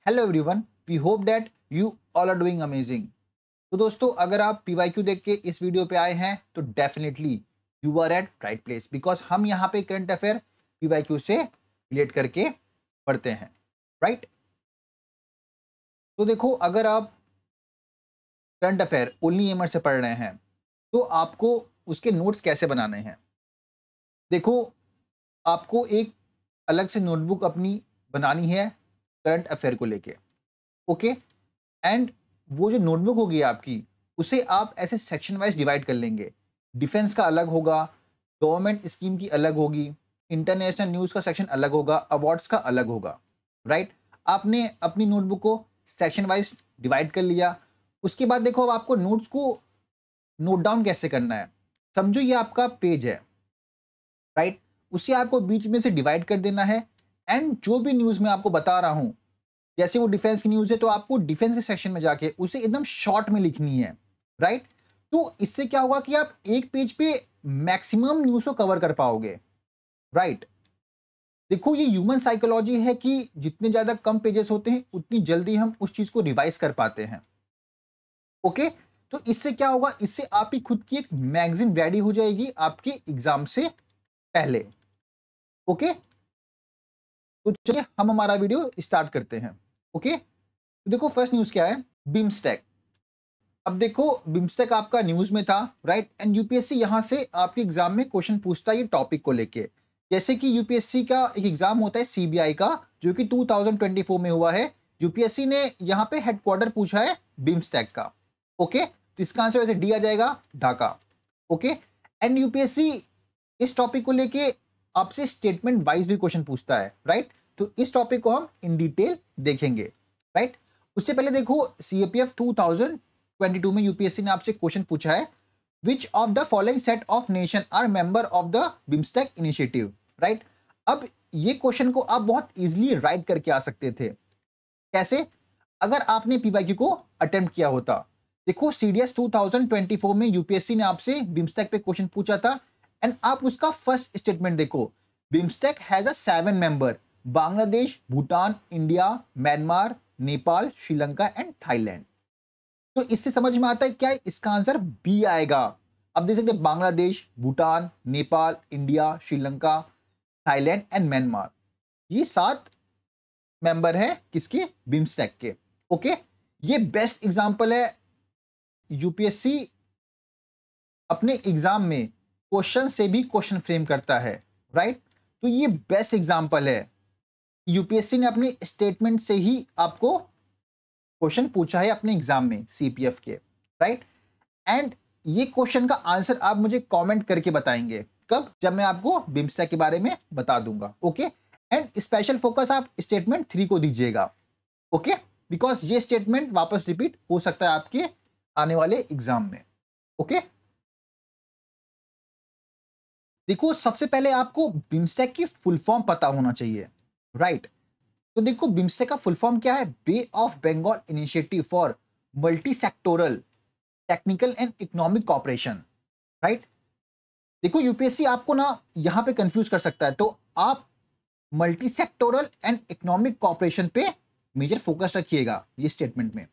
Hello everyone, we hope that you all are doing amazing. तो दोस्तों, अगर आप पीवाईक्यू देख के इस वीडियो पे आए हैं तो definitely you are at right place, because हम यहाँ पे करंट अफेयर पीवाईक्यू से रिलेट करके पढ़ते हैं, राइट। तो देखो, अगर आप करंट अफेयर ओनली एमर से पढ़ रहे हैं तो आपको उसके नोट्स कैसे बनाने हैं। देखो, आपको एक अलग से नोटबुक अपनी बनानी है करंट अफेयर को लेके, ओके। एंड वो जो नोटबुक होगी आपकी, उसे आप ऐसे सेक्शन वाइज डिवाइड कर लेंगे। डिफेंस का अलग होगा, गवर्नमेंट स्कीम की अलग होगी, इंटरनेशनल न्यूज़ का सेक्शन अलग होगा, अवार्ड्स का अलग होगा, राइट। आपने अपनी नोटबुक को सेक्शन वाइज डिवाइड कर लिया। उसके बाद देखो, अब आपको नोट्स को नोट डाउन कैसे करना है। समझो ये आपका पेज है, राइट। उसे आपको बीच में से डिवाइड कर देना है। एंड जो भी न्यूज़ मैं आपको बता रहा हूँ, जैसे वो डिफेंस की न्यूज़ है तो आपको डिफेंस के सेक्शन में जाके उसे एकदम शॉर्ट में लिखनी है, राइट। तो इससे क्या होगा कि आप एक पेज पे मैक्सिमम न्यूज़ को कवर कर पाओगे, राइट। देखो, ये ह्यूमन साइकोलॉजी है कि जितने ज़्यादा कम पेजेस होते हैं उतनी जल्दी हम उस चीज़ को रिवाइज कर पाते हैं, ओके। तो इससे क्या होगा, इससे आप ही खुद की एक मैगजीन रेडी हो जाएगी आपके एग्जाम से पहले, ओके। तो चलिए हम हमारा वीडियो स्टार्ट करते हैं, ओके। तो देखो, फर्स्ट न्यूज़ क्या है, बिम्स्टेक। अब देखो, बिम्स्टेक आपका न्यूज में था, राइट। एंड यूपीएससी यहां से आपके एग्जाम में क्वेश्चन पूछता है ये टॉपिक को लेके। जैसे कि यूपीएससी का एक एग्जाम होता है सीबीआई का, जो कि 2024 में हुआ है। यूपीएससी ने यहाँ पे हेडक्वार्टर पूछा है बिम्स्टेक का, ओके। तो इसका आंसर वैसे डी आ जाएगा, ढाका, ओके। एंड यूपीएससी इस टॉपिक को लेके आपसे स्टेटमेंट वाइज भी क्वेश्चन पूछता है, राइट। तो इस टॉपिक को हम इन डिटेल देखेंगे, राइट। उससे पहले देखो, सीएपीएफ 2022 में यूपीएससी ने आपसे क्वेश्चन पूछा है, which of the following set of nation are member of the BIMSTEC initiative, right. अब ये क्वेश्चन को आप बहुत इजीली राइट करके आ सकते थे। कैसे? अगर आपने पीवाईक्यू को अटेम्प्ट किया होता। देखो, सीडीएस 2024 में यूपीएससी ने आपसे बिम्स्टेक पे क्वेश्चन पूछा था। एंड आप उसका फर्स्ट स्टेटमेंट देखो, BIMSTEC has a 7 member, Bangladesh, Bhutan, India, Myanmar, Nepal, Sri Lanka and Thailand. तो इससे समझ में आता है क्या है, इसका आंसर बी आएगा। अब देख सकते हैं, Bangladesh, Bhutan, Nepal, India, Sri Lanka, Thailand and Myanmar, ये 7 मेंबर है किसके, बिम्स्टेक के, ओके। ये बेस्ट एग्जांपल है, यूपीएससी अपने एग्जाम में क्वेश्चन से भी क्वेश्चन फ्रेम करता है, राइट। तो ये बेस्ट एग्जांपल है, यूपीएससी ने अपने स्टेटमेंट से ही आपको क्वेश्चन पूछा है अपने एग्जाम में सीपीएफ के, राइट। एंड ये क्वेश्चन का आंसर आप मुझे कमेंट करके बताएंगे, कब, जब मैं आपको बिम्स्टेक के बारे में बता दूंगा, ओके। एंड स्पेशल फोकस आप स्टेटमेंट 3 को दीजिएगा, ओके, बिकॉज ये स्टेटमेंट वापस रिपीट हो सकता है आपके आने वाले एग्जाम में, ओके। देखो, सबसे पहले आपको बिम्स्टेक की फुल फॉर्म पता होना चाहिए, राइट। तो देखो, बिम्स्टेक का फुल फॉर्म क्या है, bay of Bengal initiative for multi sectoral technical and economic cooperation, right. देखो, यूपीएससी आपको ना यहां पे कंफ्यूज कर सकता है, तो आप multi sectoral and economic corporation पे मेजर फोकस रखिएगा ये स्टेटमेंट में,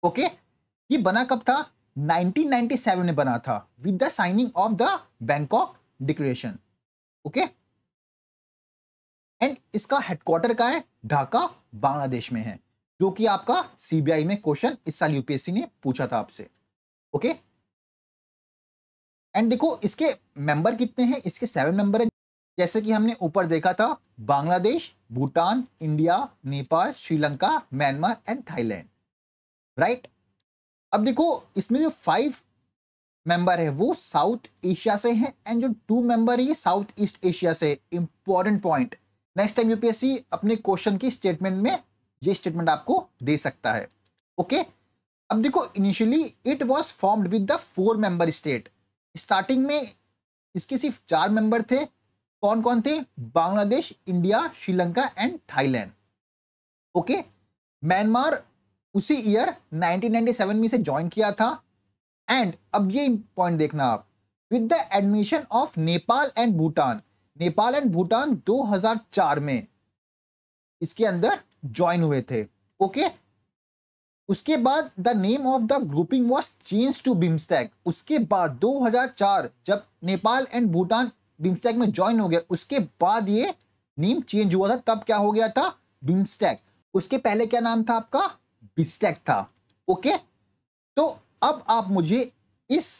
ओके। ये बना कब था, 1997 में बना था with the signing off the Bangkok declaration, okay. And इसका हेडक्वार्टर का है, ढाका, बांग्लादेश में है, जो कि आपका सीबीआई में क्वेश्चन इस साल यूपीएससी ने पूछा था आपसे, ओके। एंड देखो, इसके मेंबर कितने हैं, इसके 7 मेंबर हैं। जैसे कि हमने ऊपर देखा था, Bangladesh, Bhutan, India, Nepal, Sri Lanka, Myanmar and Thailand, right. अब देखो, इसमें जो 5 मेंबर है वो साउथ एशिया से हैं, एंड जो 2 मेंबर है ये साउथ ईस्ट एशिया से। Important point, next time UPSC अपने क्वेश्चन की स्टेटमेंट में ये स्टेटमेंट आपको दे सकता है, ओके। अब देखो, initially it was formed with the 4 member state. Starting में इसके सिर्फ 4 मेंबर थे। कौन कौन थे, Bangladesh, India, Sri Lanka and Thailand, okay. Myanmar उसी ईयर 1997 में से ज्वाइन किया था। एंड अब ये पॉइंट देखना आप, with the admission of Nepal and Bhutan, Nepal and Bhutan 2004 में इसके अंदर ज्वाइन हुए थे, ओके। उसके बाद the name of the grouping was change to BIMSTEC. उसके बाद 2004 जब नेपाल एंड भूटान बिम्स्टेक में ज्वाइन हो गया, उसके बाद ये नेम चेंज हुआ था, तब क्या हो गया था, बिम्स्टेक। उसके पहले क्या नाम था आपका, बिस्टेक था। ओके, तो अब आप मुझे इस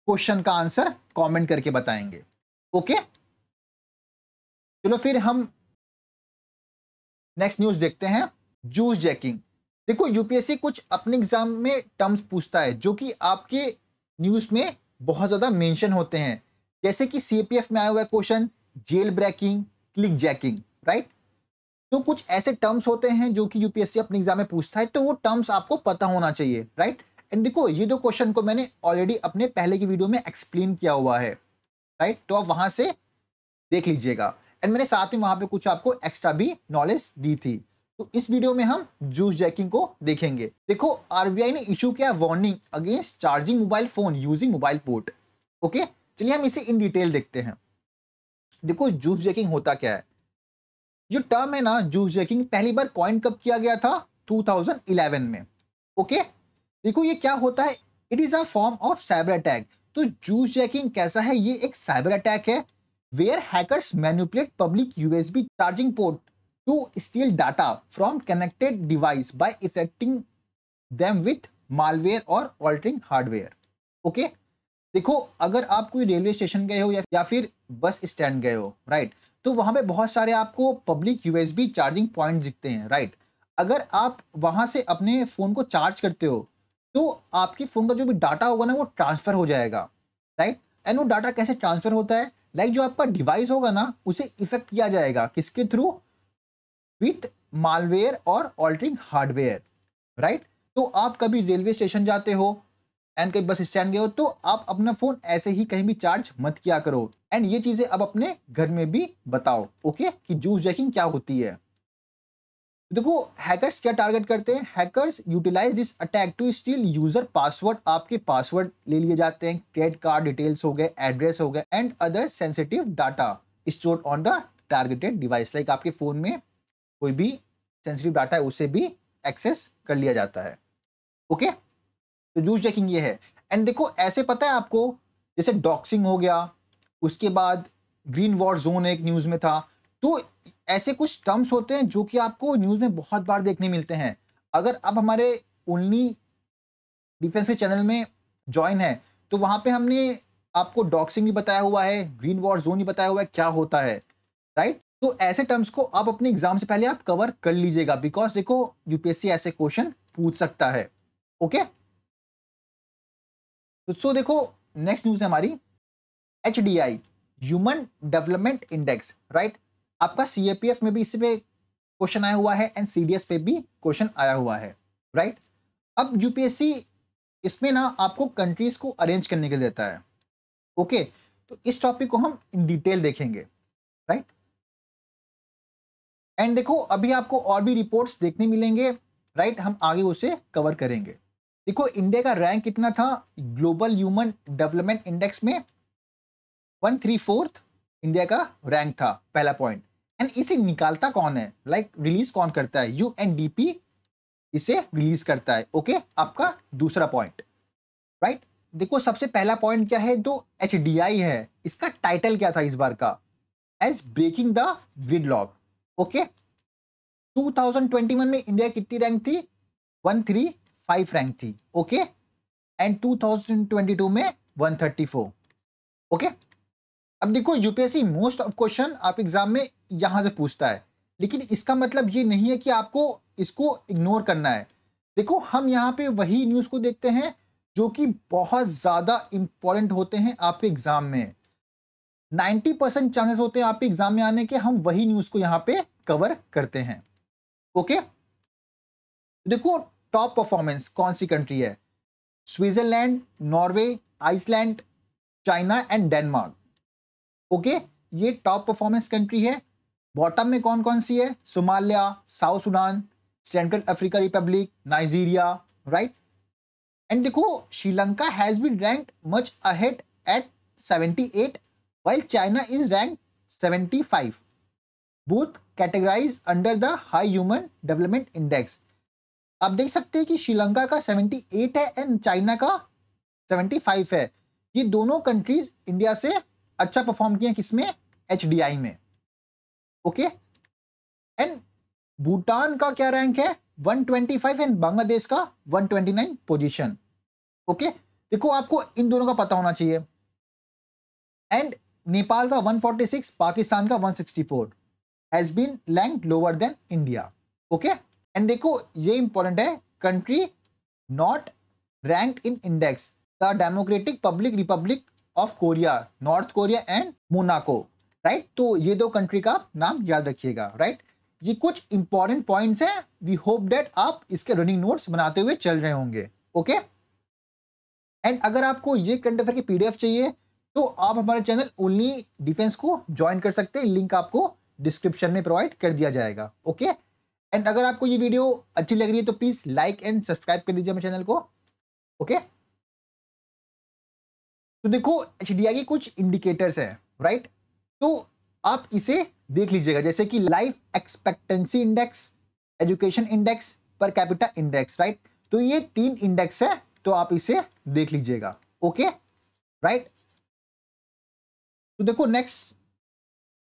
क्वेश्चन का आंसर कमेंट करके बताएंगे। ओके, चलो फिर हम नेक्स्ट न्यूज देखते हैं, जूस जैकिंग। देखो यूपीएससी कुछ अपने एग्जाम में टर्म्स पूछता है जो कि आपके न्यूज में बहुत ज्यादा मेंशन होते हैं, जैसे कि सीपीएफ में आया हुआ है question jailbreaking, clickjacking, right. तो कुछ ऐसे टर्म्स होते हैं जो कि यूपीएससी अपने एग्जाम में पूछता है, तो वो टर्म्स आपको पता होना चाहिए, राइट। एंड देखो ये दो क्वेश्चन को मैंने ऑलरेडी अपने पहले की वीडियो में एक्सप्लेन किया हुआ है, राइट, तो आप वहां से देख लीजिएगा। एंड मैंने साथ में वहां पे कुछ आपको एक्स्ट्रा भी नॉलेज दी थी। तो इस वीडियो में हम जूस जैकिंग को देखेंगे। देखो आरबीआई ने इशू किया warning against charging mobile phone using mobile port. Okay, चलिए हम इसे इन डिटेल देखते हैं। देखो जूस जैकिंग होता क्या है, जो टर्म है ना जूस जैकिंग, पहली बार कॉइन कब किया गया था, 2011 में। ओके, देखो ये क्या होता है, it is a form of cyber attack. तो जूस जैकिंग कैसा है, ये एक साइबर अटैक है where hackers manipulate public USB charging port to steal data from connected device by affecting them with malware or altering hardware. Okay, देखो अगर आप कोई रेलवे स्टेशन गए हो या फिर बस स्टैंड गए हो, राइट, तो वहां पे बहुत सारे आपको पब्लिक यूएसबी चार्जिंग पॉइंट दिखते हैं, राइट। अगर आप वहां से अपने फोन को चार्ज करते हो तो आपके फोन का जो भी डाटा होगा ना वो ट्रांसफर हो जाएगा, राइट। एंड वो डाटा कैसे ट्रांसफर होता है, लाइक जो आपका डिवाइस होगा ना उसे इफेक्ट किया जाएगा, किसके थ्रू, विथ मालवेयर और ऑल्टरिंग हार्डवेयर, राइट। तो आप कभी रेलवे स्टेशन जाते हो एंड कहीं बस स्टैंड गए हो तो आप अपना फोन ऐसे ही कहीं भी चार्ज मत किया करो। एंड ये चीजें अब अपने घर में भी बताओ, ओके, कि जूस जैकिंग क्या होती है। देखो हैकर्स क्या टारगेट करते हैं, hackers utilise this attack to steal user password. आपके पासवर्ड ले लिए जाते हैं, क्रेडिट कार्ड डिटेल्स हो गए, एड्रेस हो गए, and other sensitive data stored on the targeted device. Like आपके फोन में कोई भी सेंसिटिव डाटा है उसे भी एक्सेस कर लिया जाता है। ओके, तो जूस जैकिंग ये है। एंड देखो ऐसे पता है आपको, जैसे डॉक्सिंग हो गया, उसके बाद ग्रीन वॉर जोन एक न्यूज में था, तो ऐसे कुछ टर्म्स होते हैं जो कि आपको न्यूज में बहुत बार देखने मिलते हैं। अगर आप हमारे ओनली डिफेंस के चैनल में ज्वाइन है तो वहां पे हमने आपको डॉक्सिंग भी बताया हुआ है, ग्रीन वॉर जोन भी बताया हुआ है क्या होता है, राइट। तो ऐसे टर्म्स को आप अपने एग्जाम से पहले आप कवर कर लीजिएगा, बिकॉज देखो यूपीएससी ऐसे क्वेश्चन पूछ सकता है। ओके, तो देखो नेक्स्ट न्यूज है हमारी HDI, human development index, right. आपका सीएपीएफ में भी इस पे क्वेश्चन आया हुआ है एंड सीडीएस पे भी क्वेश्चन आया हुआ है, राइट। अब यूपीएससी इसमें ना आपको कंट्रीज को अरेंज करने के लिए देता है। ओके, तो इस टॉपिक को हम इन डिटेल देखेंगे, राइट। एंड देखो अभी आपको और भी रिपोर्ट्स देखने मिलेंगे, राइट, हम आगे उसे कवर करेंगे। देखो इंडिया का रैंक कितना था ग्लोबल ह्यूमन डेवलपमेंट इंडेक्स में, 134 इंडिया का रैंक था, पहला पॉइंट। एंड इसे निकालता कौन है, लाइक रिलीज कौन करता है, यूएनडीपी इसे रिलीज करता है। ओके, आपका दूसरा पॉइंट, राइट। देखो सबसे पहला पॉइंट क्या है, जो HDI है, इसका टाइटल क्या था इस बार का, as breaking the gridlock. Okay, 2021 में इंडिया कितनी रैंक थी, 135 रैंक थी। ओके, एंड 2022 में 134। ओके, अब देखो यूपीएससी मोस्ट ऑफ क्वेश्चन आप एग्जाम में यहां से पूछता है, लेकिन इसका मतलब ये नहीं है कि आपको इसको इग्नोर करना है। देखो हम यहाँ पे वही न्यूज को देखते हैं जो कि बहुत ज्यादा इंपॉर्टेंट होते हैं आपके एग्जाम में। 90% चांसेस होते हैं आपके एग्जाम में आने के, हम वही न्यूज को यहाँ पे कवर करते हैं। ओके, देखो टॉप परफॉर्मेंस कौन सी कंट्री है, Switzerland, Norway, Iceland, China and Denmark. Okay, ये टॉप परफॉर्मेंस कंट्री है। बॉटम में कौन कौन सी है, Somalia, South Sudan, Central Africa Republic, Nigeria, right. And देखो Sri Lanka has been ranked much ahead at 78 while China is ranked 75, both categorized under the high human development index। आप देख सकते हैं कि श्रीलंका का 78 है एंड चाइना का 75 है। ये दोनों कंट्रीज इंडिया से अच्छा परफॉर्म किए किसमें, HDI में। ओके, एंड भूटान का क्या रैंक है, 125 एंड बांग्लादेश का 129 पोजीशन। ओके, देखो आपको इन दोनों का पता होना चाहिए। एंड नेपाल का 146, पाकिस्तान का 164 has been ranked lower than India. Okay, and देखो ये इंपॉर्टेंट है, country not ranked in index the democratic public republic of Korea, North Korea and Monaco, right. तो ये दो कंट्री का नाम याद रखिएगा, राइट। ये कुछ इंपॉर्टेंट पॉइंट्स हैं, वी होप दैट आप इसके रनिंग नोट्स बनाते हुए चल रहे होंगे। ओके, एंड अगर आपको ये करंट अफेयर की PDF चाहिए तो आप हमारे चैनल ओनली डिफेंस को ज्वाइन कर सकते हैं, लिंक आपको डिस्क्रिप्शन में प्रोवाइड कर दिया जाएगा। ओके, एंड अगर आपको ये वीडियो अच्छी लग रही है तो प्लीज लाइक एंड सब्सक्राइब कर दीजिए मेरे चैनल को। ओके, तो देखो HDI के कुछ इंडिकेटर्स हैं, राइट। तो आप इसे देख लीजिएगा, जैसे कि life expectancy index, education index, per capita index, right. तो ये 3 इंडेक्स है, तो आप इसे देख लीजिएगा। Okay, right. तो देखो नेक्स्ट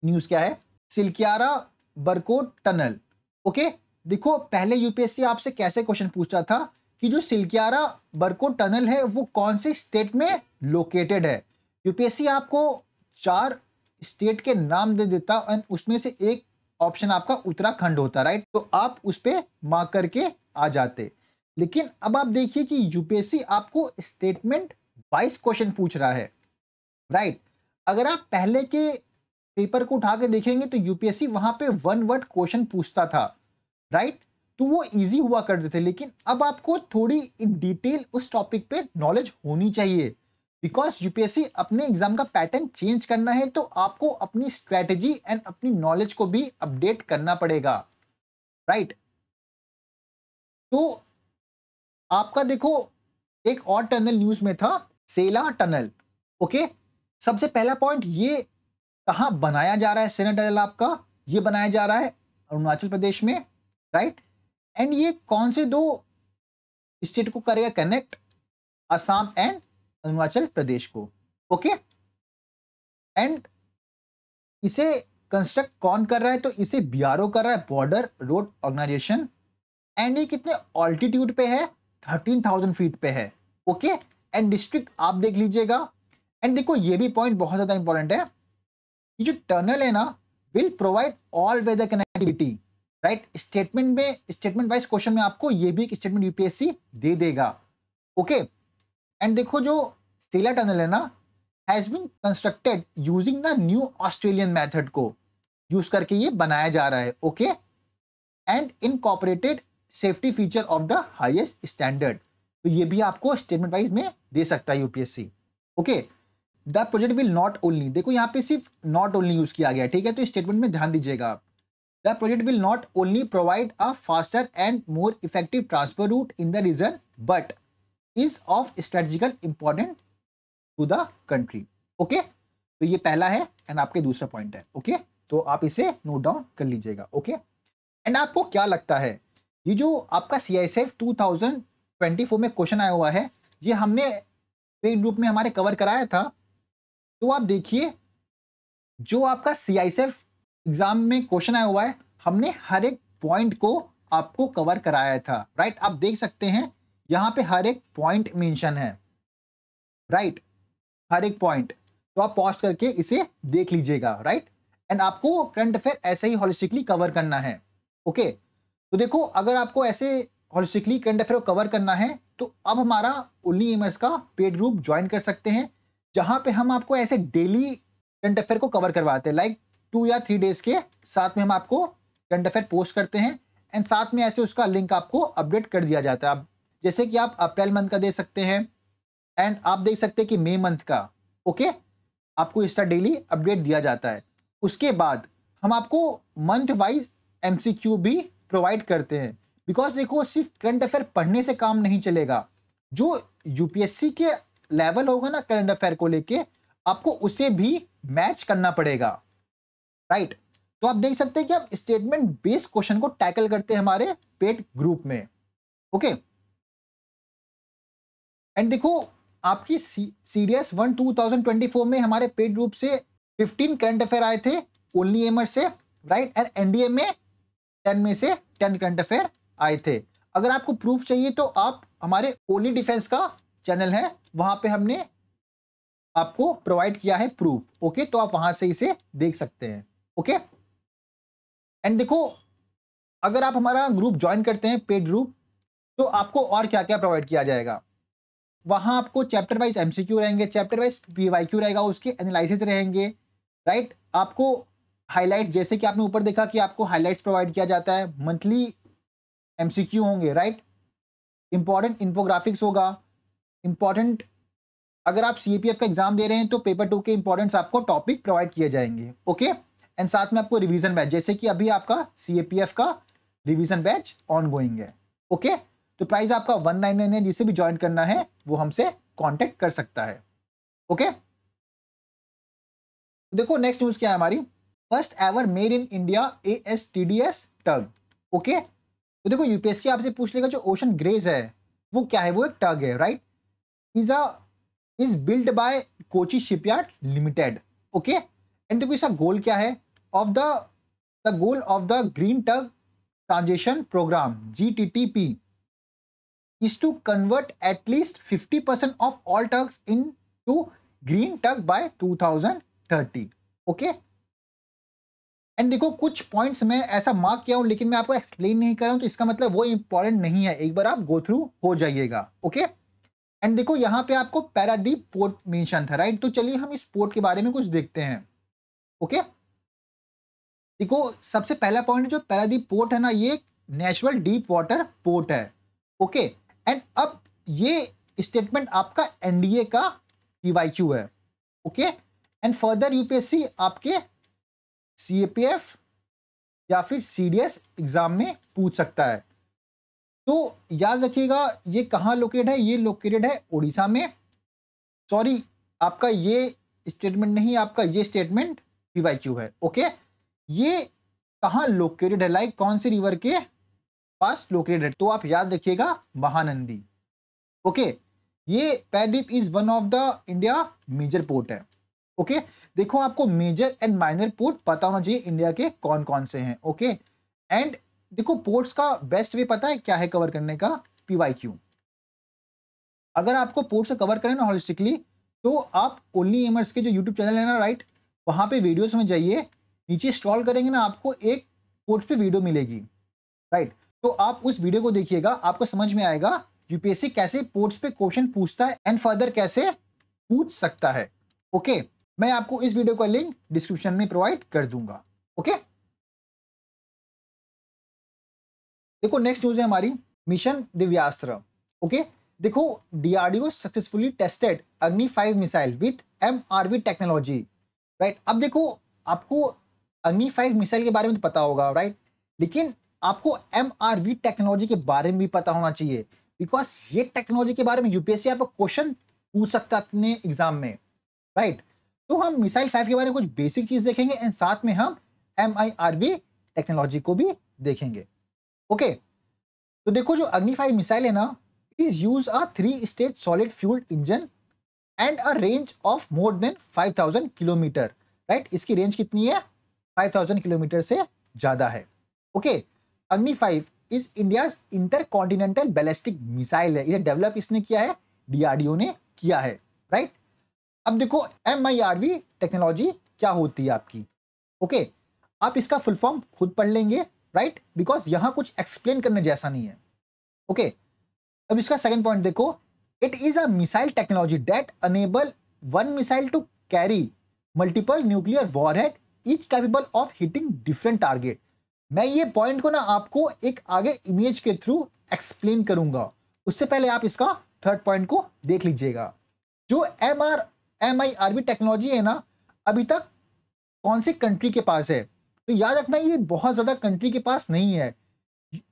न्यूज क्या है, सिलक्यारा बरकोट टनल। ओके, देखो पहले UPSC आपसे कैसे क्वेश्चन पूछता था कि जो सिलक्यारा बरकोट टनल है वो कौन से स्टेट में लोकेटेड है। UPSC आपको 4 स्टेट के नाम दे देता और उसमें से एक ऑप्शन आपका उत्तराखंड होता, राइट। तो आप उस पर मार्क करके आ जाते। लेकिन अब आप देखिए कि UPSC आपको स्टेटमेंट वाइज क्वेश्चन पूछ रहा है, राइट। अगर आप पहले के पेपर को उठा के देखेंगे तो UPSC वहां पे 1 वर्ड क्वेश्चन पूछता था, राइट। तो वो इजी हुआ करते थे, लेकिन अब आपको थोड़ी इन डिटेल उस टॉपिक पे नॉलेज होनी चाहिए, बिकॉज UPSC अपने एग्जाम का पैटर्न चेंज करना है, तो आपको अपनी स्ट्रेटेजी एंड अपनी नॉलेज को भी अपडेट करना पड़ेगा, राइट। तो आपका देखो एक और टनल न्यूज में था, सेला टनल। ओके, सबसे पहला पॉइंट, ये कहां बनाया जा रहा है सेला टनल आपका, ये बनाया जा रहा है अरुणाचल प्रदेश में, राइट। एंड ये कौन से 2 स्टेट को करेगा कनेक्ट, असम एंड अरुणाचल प्रदेश को। ओके, एंड इसे कंस्ट्रक्ट कौन कर रहा है, तो इसे BRO कर रहा है, बॉर्डर रोड ऑर्गेनाइजेशन। एंड ये कितने ऑल्टीट्यूड पे है, 13,000 फीट पे है। ओके, एंड डिस्ट्रिक्ट आप देख लीजिएगा। एंड देखो ये भी पॉइंट बहुत ज्यादा इंपॉर्टेंट है, ये जो टनल है ना will provide all weather connectivity, right. Statement wise question में आपको ये भी एक स्टेटमेंट UPSC दे देगा। ओके, एंड देखो जो सेला टनल है ना has been constructed using the new Australian method को यूज करके ये बनाया जा रहा है। Okay, and incorporated safety feature of the highest standard, तो ये भी आपको स्टेटमेंट वाइज में दे सकता है UPSC। Okay, the project will not only, देखो यहाँ पे सिर्फ नॉट ओनली यूज किया गया, ठीक है। तो स्टेटमेंट में ध्यान दीजिएगा आप, the project will not only provide a faster and more effective transfer route in the region but is of strategical important to the country. Okay, तो ये पहला है एंड आपके दूसरा पॉइंट है। ओके, तो आप इसे नोट डाउन कर लीजिएगा। ओके, एंड आपको क्या लगता है ये जो आपका CISF 2024 में क्वेश्चन आया हुआ है, ये हमने पेड ग्रुप में हमारे कवर कराया था। तो आप देखिए जो आपका CISF एग्जाम में क्वेश्चन आया हुआ है, हमने हर एक पॉइंट को आपको कवर कराया था, राइट। आप देख सकते हैं यहां पे हर एक पॉइंट मेंशन है, राइट, हर एक पॉइंट। तो आप पॉज करके इसे देख लीजिएगा, राइट। एंड आपको करंट अफेयर ऐसे ही हॉलिस्टिकली कवर करना है। ओके, तो देखो अगर आपको ऐसे हॉलिस्टिकली करंट अफेयर को कवर करना है तो अब हमारा ओनली एमर्स का पेड ग्रुप ज्वाइन कर सकते हैं, जहां पे हम आपको ऐसे डेली करंट अफेयर को कवर करवाते हैं, लाइक 2 या 3 डेज के साथ में हम आपको करंट अफेयर पोस्ट करते हैं एंड साथ में ऐसे उसका लिंक आपको अपडेट कर दिया जाता है। आप जैसे कि आप अप्रैल मंथ का दे सकते हैं एंड आप देख सकते हैं कि मई मंथ का। ओके, आपको इसका डेली अपडेट दिया जाता है। उसके बाद हम आपको मंथ वाइज MCQ भी प्रोवाइड करते हैं, बिकॉज देखो सिर्फ करंट अफेयर पढ़ने से काम नहीं चलेगा, जो UPSC के लेवल होगा ना करंट अफेयर को लेके, आपको उसे भी मैच करना पड़ेगा, राइट। तो आप देख सकते हैं कि आप स्टेटमेंट बेस्ड क्वेश्चन को टैकल करते हैं हमारे पेड ग्रुप में। ओके। एंड देखो आपकी CDS 1 2024 में हमारे पेड ग्रुप से 15 करंट अफेयर आए थे ओनली एमर से, राइट। एंड एनडीए में 10 में से 10 करंट अफेयर आए थे। अगर आपको प्रूफ चाहिए तो आप हमारे ओनली डिफेंस का चैनल है, वहां पे हमने आपको प्रोवाइड किया है प्रूफ, ओके। तो आप वहां से इसे देख सकते हैं, ओके। एंड देखो अगर आप हमारा ग्रुप ज्वाइन करते हैं पेड ग्रुप, तो आपको और क्या क्या प्रोवाइड किया जाएगा। वहां आपको चैप्टर वाइज एमसीक्यू रहेंगे, चैप्टर वाइज पीवाईक्यू रहेगा, उसके एनालिसिस रहेंगे, राइट। आपको हाईलाइट, जैसे कि आपने ऊपर देखा कि आपको हाईलाइट्स प्रोवाइड किया जाता है, मंथली एमसीक्यू होंगे, राइट। इंपॉर्टेंट इंफोग्राफिक्स होगा, इंपॉर्टेंट अगर आप सीएपीएफ का एग्जाम दे रहे हैं तो पेपर 2 के इंपॉर्टेंट्स आपको टॉपिक प्रोवाइड किए जाएंगे, ओके। एंड साथ में आपको रिवीजन बैच, जैसे कि अभी आपका सीएपीएफ का रिवीजन बैच ऑन गोइंग है, ओके। तो प्राइस आपका 199 है, जिसे भी ज्वाइन करना है वो हमसे कांटेक्ट कर सकता है, ओके। देखो नेक्स्ट न्यूज क्या है हमारी, first ever made in India ASTDS tug, okay. तो देखो यूपीएससी आपसे पूछ लेगा जो ओशन ग्रेज है वो क्या है, वो एक टग है, right. Is build by Kochi shipyard limited, okay. And देखो इसका गोल क्या है, of the goal of the green tug transition program GTTP is to convert at least 50% of all tugs into green tug by 2030, okay. And देखो कुछ points में ऐसा mark किया हूं लेकिन मैं आपको एक्सप्लेन नहीं कर रहा हूं, तो इसका मतलब वो इंपॉर्टेंट नहीं है, एक बार आप गो थ्रू हो जाइएगा, ओके। एंड देखो यहां पे आपको पैरादीप पोर्ट मेंशन था, राइट। तो चलिए हम इस पोर्ट के बारे में कुछ देखते हैं, ओके। देखो सबसे पहला पॉइंट जो पैरादीप पोर्ट है ना, ये नेचुरल डीप वाटर पोर्ट है, ओके। एंड अब ये स्टेटमेंट आपका एनडीए का पीवाईक्यू है, ओके। एंड फर्दर यूपीएससी आपके सीएपीएफ या फिर सीडीएस एग्जाम में पूछ सकता है। तो याद रखिएगा ये कहाँ लोकेटेड है, ये लोकेटेड है उड़ीसा में। सॉरी आपका ये स्टेटमेंट नहीं, आपका ये स्टेटमेंट पीवाईक्यू है, ओके। ये कहाँ लोकेटेड है, लाइक कौन सी रिवर के पास लोकेटेड है, तो आप याद रखिएगा महानंदी, ओके। ये Paradip is one of the India major port है, ओके। देखो आपको मेजर एंड माइनर पोर्ट पता होना चाहिए इंडिया के कौन कौन से हैं, ओके। एंड देखो पोर्ट्स का बेस्ट वे पता है क्या है कवर करने का, पीवाईक्यू। अगर आपको पोर्ट्स को कवर करना होलिस्टिकली तो आप ओनली एमर्स के जो यूट्यूब चैनल है ना, राइट, वहां पे वीडियोस में जाइए, नीचे स्क्रॉल करेंगे ना आपको एक पोर्ट्स पे वीडियो मिलेगी, राइट। तो आप उस वीडियो को देखिएगा, आपको समझ में आएगा यूपीएससी कैसे पोर्ट्स पे क्वेश्चन पूछता है एंड फर्दर कैसे पूछ सकता है, ओके। मैं आपको इस वीडियो का लिंक डिस्क्रिप्शन में प्रोवाइड कर दूंगा, ओके। देखो नेक्स्ट न्यूज है हमारी मिशन दिव्यास्त्र, ओके। देखो डीआरडीओ सक्सेसफुली टेस्टेड अग्नि 5 missile with MRV technology, right. अब देखो आपको अग्नि 5 मिसाइल के बारे में तो पता होगा, राइट, लेकिन आपको MRV टेक्नोलॉजी के बारे में भी पता होना चाहिए, बिकॉज ये टेक्नोलॉजी के बारे में यूपीएससी आपको क्वेश्चन पूछ सकता है अपने एग्जाम में, राइट। तो हम मिसाइल 5 के बारे में कुछ बेसिक चीज देखेंगे एंड साथ में हम MIRV टेक्नोलॉजी को भी देखेंगे, ओके। तो देखो जो अग्नि 5 मिसाइल है ना, it is use a 3 stage solid fuelled engine and a range of more than 5000 kilometre, right. इसकी रेंज कितनी है, 5000 किलोमीटर से ज्यादा है, ओके। अग्नि 5 is India's intercontinental ballistic missile है, इसे डेवलप इसने किया है, डीआरडीओ ने किया है, राइट। अब देखो MIRV टेक्नोलॉजी क्या होती है आपकी, ओके। आप इसका फुल फॉर्म खुद पढ़ लेंगे, राइट, बिकॉज यहां कुछ एक्सप्लेन करने जैसा नहीं है, ओके। अब इसका सेकंड पॉइंट देखो, it is a missile technology that enable one missile to carry multiple nuclear warhead each capable of hitting different target. मैं ये पॉइंट को ना आपको एक आगे इमेज के थ्रू एक्सप्लेन करूंगा, उससे पहले आप इसका थर्ड पॉइंट को देख लीजिएगा। जो MIRV टेक्नोलॉजी है ना, अभी तक कौन सी कंट्री के पास है, तो याद रखना ये बहुत ज्यादा कंट्री के पास नहीं है।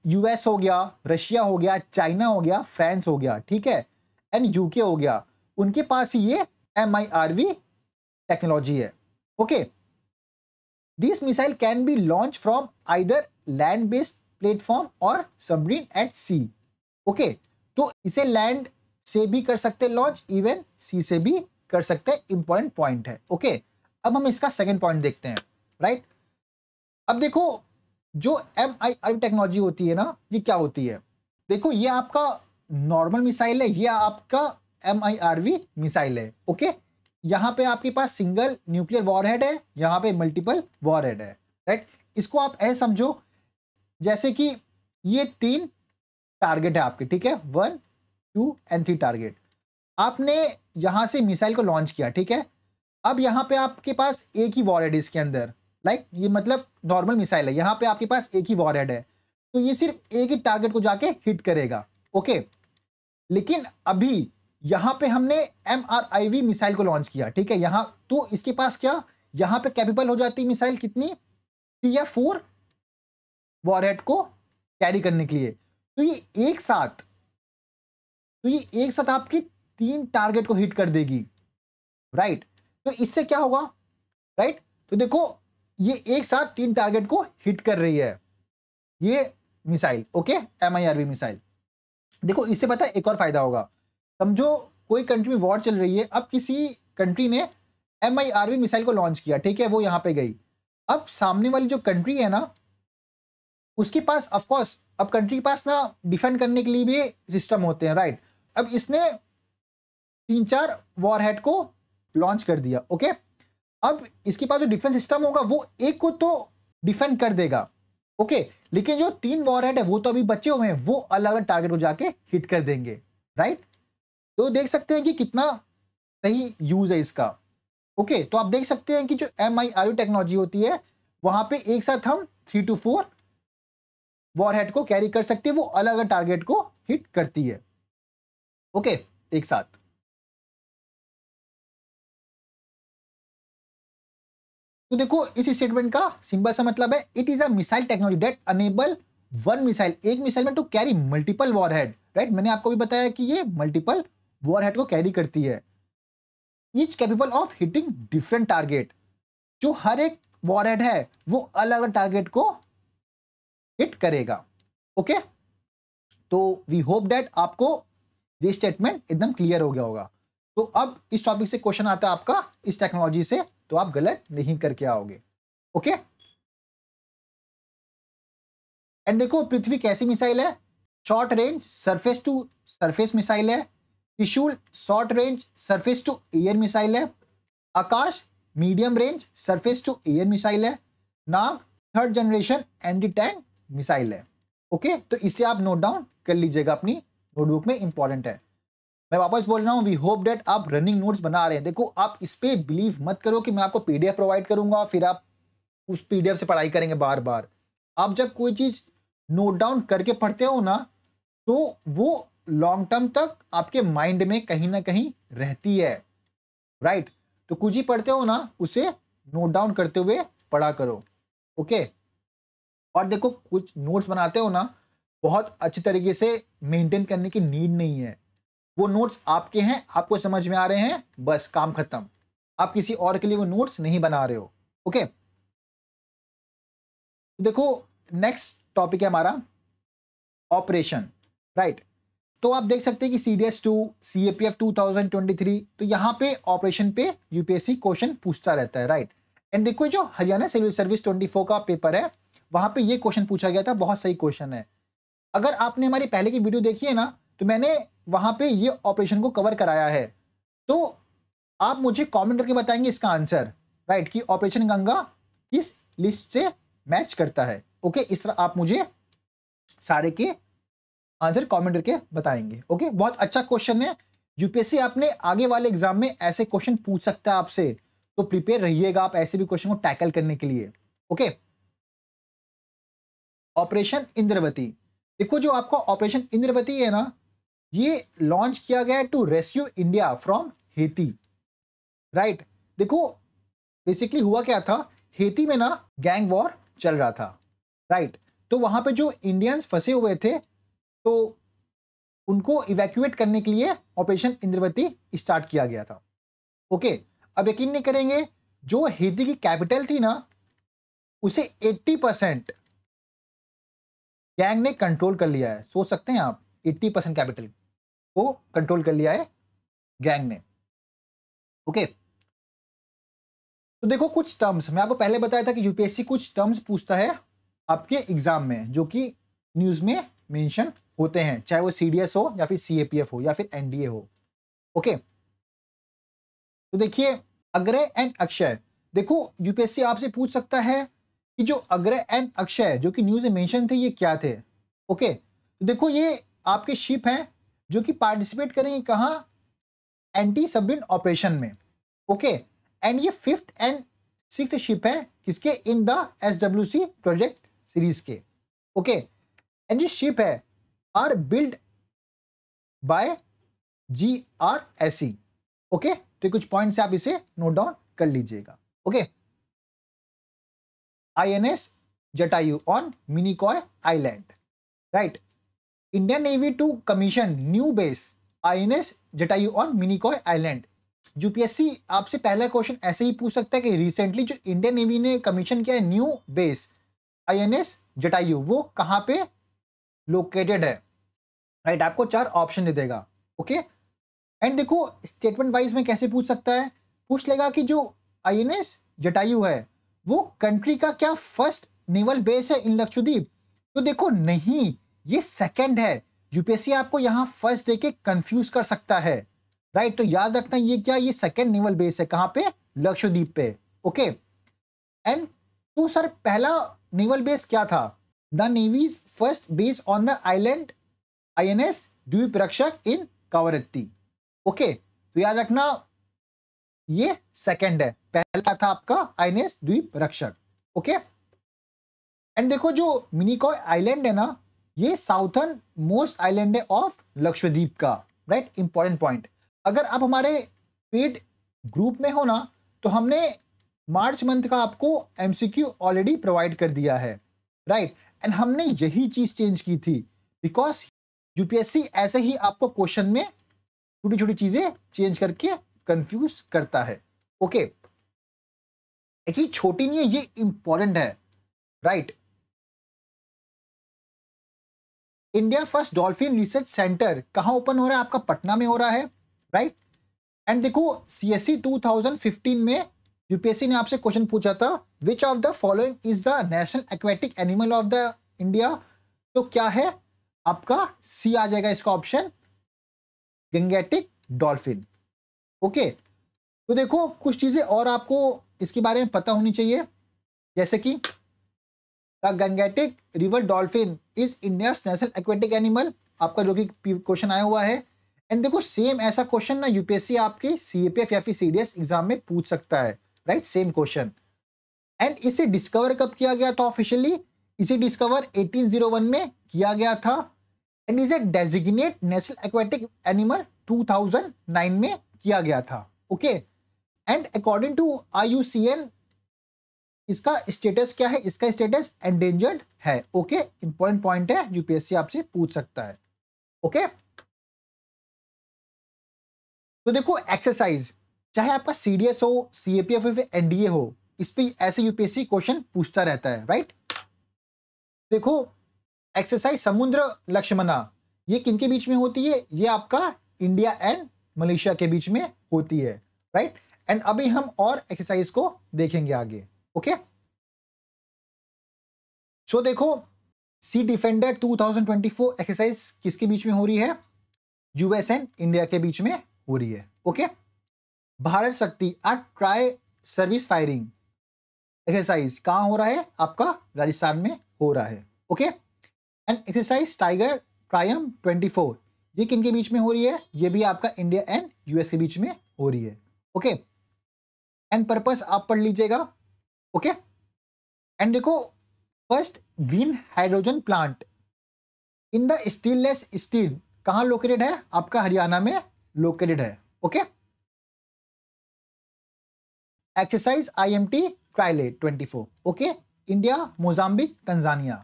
यूएस हो गया, रशिया हो गया, चाइना हो गया, फ्रांस हो गया, ठीक है, एंड यूके हो गया, उनके पास ही ये MIRV टेक्नोलॉजी है, okay. This missile can be launch from either land based platform और सबमरीन एट सी, ओके, तो इसे लैंड से भी कर सकते हैं लॉन्च, इवन सी से भी कर सकते हैं, इंपॉर्टेंट पॉइंट है। ओके, अब हम इसका सेकंड पॉइंट देखते हैं, राइट। अब देखो जो MIRV टेक्नोलॉजी होती है ना, ये क्या होती है, देखो ये आपका नॉर्मल मिसाइल है, ये आपका MIRV मिसाइल है। ओके, यहाँ पे आपके पास सिंगल न्यूक्लियर वॉरहेड है, यहाँ पे मल्टीपल वॉरहेड है, राइट। इसको आप ऐसे समझो जैसे कि ये 3 टारगेट है आपके, ठीक है, 1 2 एंड 3 टारगेट। आपने यहां से मिसाइल को लॉन्च किया, ठीक है। अब यहां पे आपके पास एक ही वॉरहेड है इसके अंदर, लाइक ये मतलब नॉर्मल मिसाइल है, यहां पे आपके पास एक ही वॉरहेड है, तो ये सिर्फ एक ही टारगेट को जाके हिट करेगा। ओके, लेकिन अभी यहां पे हमने MRIV मिसाइल को लॉन्च किया, ठीक है, यहां तो इसके पास क्या, यहां पे कैपेबल हो जाती है मिसाइल कितनी, 3 या 4 वॉरहेड को कैरी करने के लिए। तो ये एक साथ आपकी 3 टारगेट को हिट कर देगी, राइट। तो इससे क्या होगा, राइट, तो देखो ये एक साथ 3 टारगेट को हिट कर रही है ये मिसाइल। Okay, MIRV missile. देखो इससे पता है एक और फायदा होगा, समझो कोई कंट्री में वॉर चल रही है, अब किसी कंट्री ने MIRV मिसाइल को लॉन्च किया, ठीक है, वो यहां पे गई। अब सामने वाली जो कंट्री है ना, उसके पास ऑफ कोर्स अब कंट्री के पास ना डिफेंड करने के लिए भी सिस्टम होते हैं, राइट। अब इसने 3-4 वॉरहेड को लॉन्च कर दिया। ओके, अब इसके पास जो डिफेंस सिस्टम होगा वो एक को तो डिफेंड कर देगा, ओके, लेकिन जो 3 वॉरहेड है वो तो अभी बचे हुए हैं, वो अलग अलग टारगेट को जाके हिट कर देंगे, राइट। तो देख सकते हैं कि कितना सही यूज है इसका। ओके, तो आप देख सकते हैं कि जो MIRV टेक्नोलॉजी होती है वहां पे एक साथ हम 3 to 4 वॉरहेड को कैरी कर सकते हैं, वो अलग अलग टारगेट को हिट करती है। ओके, एक साथ। तो देखो इस स्टेटमेंट का सिंपल सा मतलब है, it is a missile technology that enable one missile, एक मिसाइल में to carry multiple warhead, right. मैंने आपको भी बताया कि ये मल्टीपल वॉरहेड को कैरी करती है, each capable of hitting different target, जो हर एक वॉरहेड है वो अलग अलग टारगेट को हिट करेगा। ओके, तो वी होप दैट आपको ये स्टेटमेंट एकदम क्लियर हो गया होगा। तो अब इस टॉपिक से क्वेश्चन आता है आपका इस टेक्नोलॉजी से, तो आप गलत नहीं करके आओगे। ओके, एंड देखो पृथ्वी कैसी मिसाइल है, short range surface to surface missile है, Trishul short range surface to air missile है, Akash medium range surface to air missile है, Nag 3rd generation anti tank missile है। ओके, तो इसे आप नोट डाउन कर लीजिएगा अपनी नोटबुक में, इंपॉर्टेंट है। मैं वापस बोल रहा हूं, वी होप डेट आप रनिंग नोट्स बना रहे हैं। देखो आप इस पे बिलीव मत करो कि मैं आपको PDF प्रोवाइड करूंगा फिर आप उस PDF से पढ़ाई करेंगे बार बार। आप जब कोई चीज नोट डाउन करके पढ़ते हो ना, तो वो लॉन्ग टर्म तक आपके माइंड में कहीं ना कहीं रहती है, राइट। तो कुछ ही पढ़ते हो ना, उसे नोट डाउन करते हुए पढ़ा करो। ओके, और देखो कुछ नोट्स बनाते हो ना, बहुत अच्छे तरीके से मेंटेन करने की नीड नहीं है, वो नोट्स आपके हैं, आपको समझ में आ रहे हैं, बस काम खत्म। आप किसी और के लिए वो नोट्स नहीं बना रहे हो। ओके, देखो नेक्स्ट टॉपिक है हमारा ऑपरेशन, राइट। तो आप देख सकते हैं कि CDS2 CAPF 2023, तो यहां पे ऑपरेशन पे UPSC क्वेश्चन पूछता रहता है, राइट। एंड देखो जो हरियाणा सिविल सर्विस 24 का पेपर है, वहां पे ये क्वेश्चन पूछा गया था, बहुत सही क्वेश्चन है। अगर आपने हमारी पहले की वीडियो देखी है ना, तो मैंने वहां पे ये ऑपरेशन को कवर कराया है, तो आप मुझे कमेंट करके बताएंगे इसका आंसर, राइट, कि ऑपरेशन गंगा किस लिस्ट से मैच करता है। ओके, इस तरह आप मुझे सारे के आंसर कमेंट करके बताएंगे। ओके, बहुत अच्छा क्वेश्चन है, UPSC आपने आगे वाले एग्जाम में ऐसे क्वेश्चन पूछ सकता है आपसे, तो प्रिपेयर रहिएगा आप ऐसे भी क्वेश्चन को टैकल करने के लिए। ओके, ऑपरेशन इंद्रवती, देखो जो आपका ऑपरेशन इंद्रवती है ना, ये लॉन्च किया गया है to rescue India from Haiti, right. देखो बेसिकली हुआ क्या था, हेती में ना गैंग वॉर चल रहा था, राइट। तो वहां पे जो इंडियंस फंसे हुए थे, तो उनको इवैक्यूएट करने के लिए ऑपरेशन इंद्रवती स्टार्ट किया गया था। ओके, अब यकीन नहीं करेंगे, जो हेती की कैपिटल थी ना, उसे 80% गैंग ने कंट्रोल कर लिया है। सोच सकते हैं आप, 80% कैपिटल को कंट्रोल कर लिया है गैंग ने। ओके, तो देखो कुछ टर्म्स मैं आपको पहले बताया था कि यूपीएससी कुछ टर्म्स पूछता है आपके एग्जाम में जो कि न्यूज में मेंशन होते हैं, चाहे वो सीडीएस हो या फिर सीएपीएफ हो या फिर एनडीए हो। ओके, तो देखिए अग्रय एंड अक्षय, देखो यूपीएससी आपसे पूछ सकता है कि जो अग्रय एंड अक्षय जो कि न्यूज में मेंशन थे ये क्या थे। ओके, तो देखो ये आपके शिप हैं जो कि पार्टिसिपेट करेंगे कहाँ, एंटी सबमरीन ऑपरेशन में। ओके, एंड ये 5th एंड 6th शिप है किसके, in the SWC project series के। ओके, एंड ये शिप है are build by GRSE। Okay, तो कुछ पॉइंट्स आप इसे नोट डाउन कर लीजिएगा। Okay, INS Jatayu on Minicoy island, right. Indian navy to commission new base INS Jatayu on Minicoy island. UPSC आपसे पहला क्वेश्चन ऐसे ही पूछ सकता है कि रिसेंटली जो इंडियन नेवी ने कमीशन किया है न्यू बेस INS जटायु, वो कहां पे लोकेटेड है, राइट। आपको 4 ऑप्शन दे देगा। ओके, एंड देखो स्टेटमेंट वाइज में कैसे पूछ सकता है, पूछ लेगा कि जो INS जटायु है वो कंट्री का क्या फर्स्ट नेवल बेस है इन लक्षद्वीप, तो देखो नहीं, ये सेकंड है। यूपीएससी आपको यहां फर्स्ट देके कंफ्यूज कर सकता है, राइट। तो याद रखना ये क्या, ये सेकंड नेवल बेस है कहां पे, लक्षद्वीप पे। ओके, एंड तो सर पहला नेवल बेस क्या था, the navy's first base on the island INS Dweep रक्षक इन कावरत्ती। ओके, तो याद रखना ये सेकंड है, पहला था आपका INS द्वीप रक्षक। ओके, एंड देखो जो मिनिकॉय आइलैंड है ना, ये साउथर्न मोस्ट आइलैंड है ऑफ लक्षद्वीप का, राइट। इंपॉर्टेंट पॉइंट, अगर आप हमारे पेड ग्रुप में हो ना तो हमने मार्च मंथ का आपको MCQ ऑलरेडी प्रोवाइड कर दिया है, राइट। एंड हमने यही चीज चेंज की थी बिकॉज यूपीएससी ऐसे ही आपको क्वेश्चन में छोटी छोटी चीजें चेंज करके कंफ्यूज करता है। ओके, एक्चुअली छोटी नहीं है, ये इंपॉर्टेंट है, right. India first dolphin research centre कहां ओपन हो रहा है, आपका पटना में हो रहा है, राइट। एंड देखो CSE 2015 में यूपीएससी ने आपसे क्वेश्चन पूछा था विच of the following is the national aquatic animal of the India, तो क्या है आपका सी आ जाएगा इसका ऑप्शन, गंगेटिक डॉल्फिन। ओके, तो देखो कुछ चीजें और आपको इसके बारे में पता होनी चाहिए, जैसे कि the Gangetic river dolphin is India's national aquatic animal, आपका जो कि क्वेश्चन आया हुआ है। एंड देखो सेम ऐसा क्वेश्चन ना यूपीएससी आपके CAPF या फिर CDS एग्जाम में पूछ सकता है, राइट, सेम क्वेश्चन। एंड इसे डिस्कवर कब किया गया था ऑफिशियली, इसे डिस्कवर 1801 में किया गया था। And is a designate national aquatic animal 2009 में किया गया था। Okay, and according to IUCN इसका स्टेटस क्या है, इसका स्टेटस एंडेंजर्ड है। ओके, इंपॉर्टेंट पॉइंट है, यूपीएससी आपसे पूछ सकता है। ओके, तो देखो एक्सरसाइज चाहे आपका CDS हो, CAPF हो, NDA हो, इस पे ऐसे यूपीएससी क्वेश्चन पूछता रहता है, राइट। देखो एक्सरसाइज समुद्र लक्ष्मणा ये किनके बीच में होती है, ये आपका इंडिया एंड मलेशिया के बीच में होती है, राइट। एंड अभी हम और एक्सरसाइज को देखेंगे आगे। ओके, सो देखो सी डिफेंडर 2024 एक्सरसाइज किसके बीच में हो रही है, US एंड इंडिया के बीच में हो रही है। ओके, भारत शक्ति ट्राई सर्विस फायरिंग एक्सरसाइज कहां हो रहा है, आपका राजस्थान में हो रहा है। ओके, एंड एक्सरसाइज टाइगर ट्रायम 24 ये किनके बीच में हो रही है, ये भी आपका इंडिया एंड US के बीच में हो रही है। ओके, एंड पर्पस आप पढ़ लीजिएगा। ओके, एंड देखो first green hydrogen plant in the stainless steel कहां लोकेटेड है, आपका हरियाणा में लोकेटेड है। Okay, exercise IMT ट्राइलेट 24। Okay, India Mozambique Tanzania.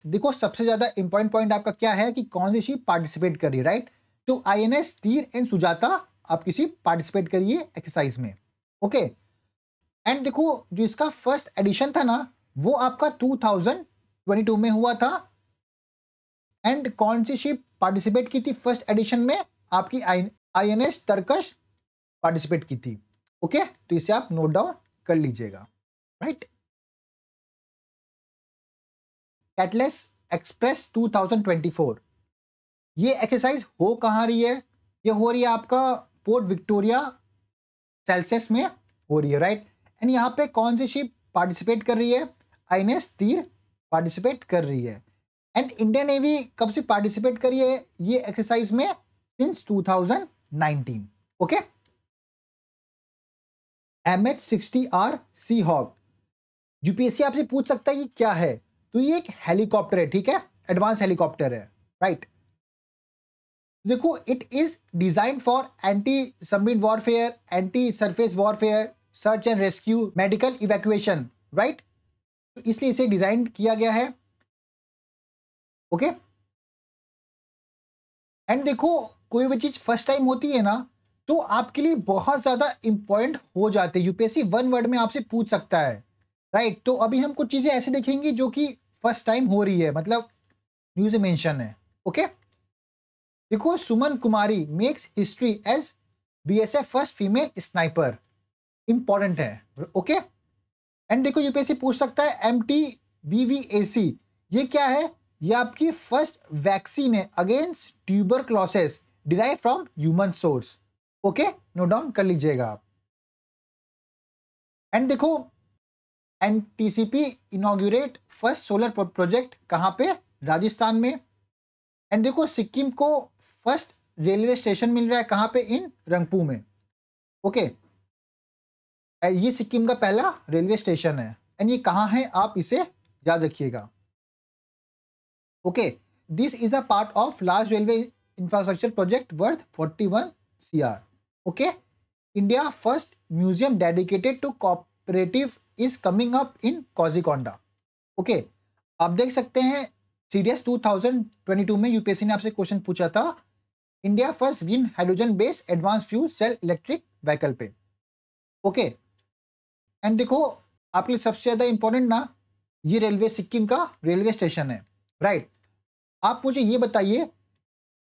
देखो सबसे ज्यादा इंपॉर्टेंट पॉइंट आपका क्या है कि कौन सी शिप पार्टिसिपेट कर रही है, राइट। तो INS तीर एंड सुजाता आपकी शिप पार्टिसिपेट करिए एक्सरसाइज में। ओके, एंड देखो जो इसका फर्स्ट एडिशन था ना वो आपका 2022 में हुआ था। एंड कौन सी शिप पार्टिसिपेट की थी फर्स्ट एडिशन में, आपकी INS तरकश पार्टिसिपेट की थी। ओके, तो इसे आप नोट डाउन कर लीजिएगा, राइट। कैटलेस एक्सप्रेस 2024, ये एक्सरसाइज हो कहाँ रही है? ये हो रही है आपका पोर्ट विक्टोरिया सेल्सियस में हो रही है, राइट। एंड यहाँ पे कौन सी शिप पार्टिसिपेट कर रही है? INS तीर पार्टिसिपेट कर रही है। एंड इंडियन नेवी कब से पार्टिसिपेट कर रही है ये एक्सरसाइज में? Since 2019। Okay, MH-60R Seahawk, UPSC आपसे पूछ सकता है कि क्या है, तो ये एक हेलीकॉप्टर है, ठीक है, एडवांस हेलीकॉप्टर है, राइट। देखो, it is design for anti submarine warfare, anti surface warfare, search and rescue, medical evacuation, right. तो इसलिए इसे डिजाइन किया गया है। ओके, एंड देखो, कोई भी चीज फर्स्ट टाइम होती है ना, तो आपके लिए बहुत ज्यादा इंपॉर्टेंट हो जाते हैं। यूपीएससी वन वर्ड में आपसे पूछ सकता है, राइट। तो अभी हम कुछ चीजें ऐसे देखेंगे जो कि फर्स्ट टाइम हो रही है, मतलब न्यूज में मेंशन है। ओके, देखो, Suman Kumari makes history as BSF first female sniper, important है। ओके, एंड देखो, यूपीएससी पूछ सकता है MTBVAC, ये क्या है? ये आपकी फर्स्ट वैक्सीन है against tuberculosis derive from human source. Okay, note down कर लीजिएगा आप। एंड देखो, NTCP inaugurate first solar project कहां पे? राजस्थान में। एंड देखो, सिक्किम को फर्स्ट रेलवे स्टेशन मिल रहा है कहां पे? इन रंगपू में। ओके, ये सिक्किम का पहला रेलवे स्टेशन है। एंड ये कहां है, आप इसे याद रखिएगा। Okay, this is a part of large railway infrastructure project worth 41 CR। Okay, India first museum dedicated to cooperative is coming up in Kozhikode. Okay, आप देख सकते हैं CDS 2022 में यूपीएससी ने आपसे क्वेश्चन पूछा था, India first green hydrogen based advance fuel cell electric vehicle पे। ओके, एंड देखो, आपके लिए सबसे ज्यादा इंपॉर्टेंट ना, ये रेलवे सिक्किम का रेलवे स्टेशन है, राइट। आप मुझे ये बताइए,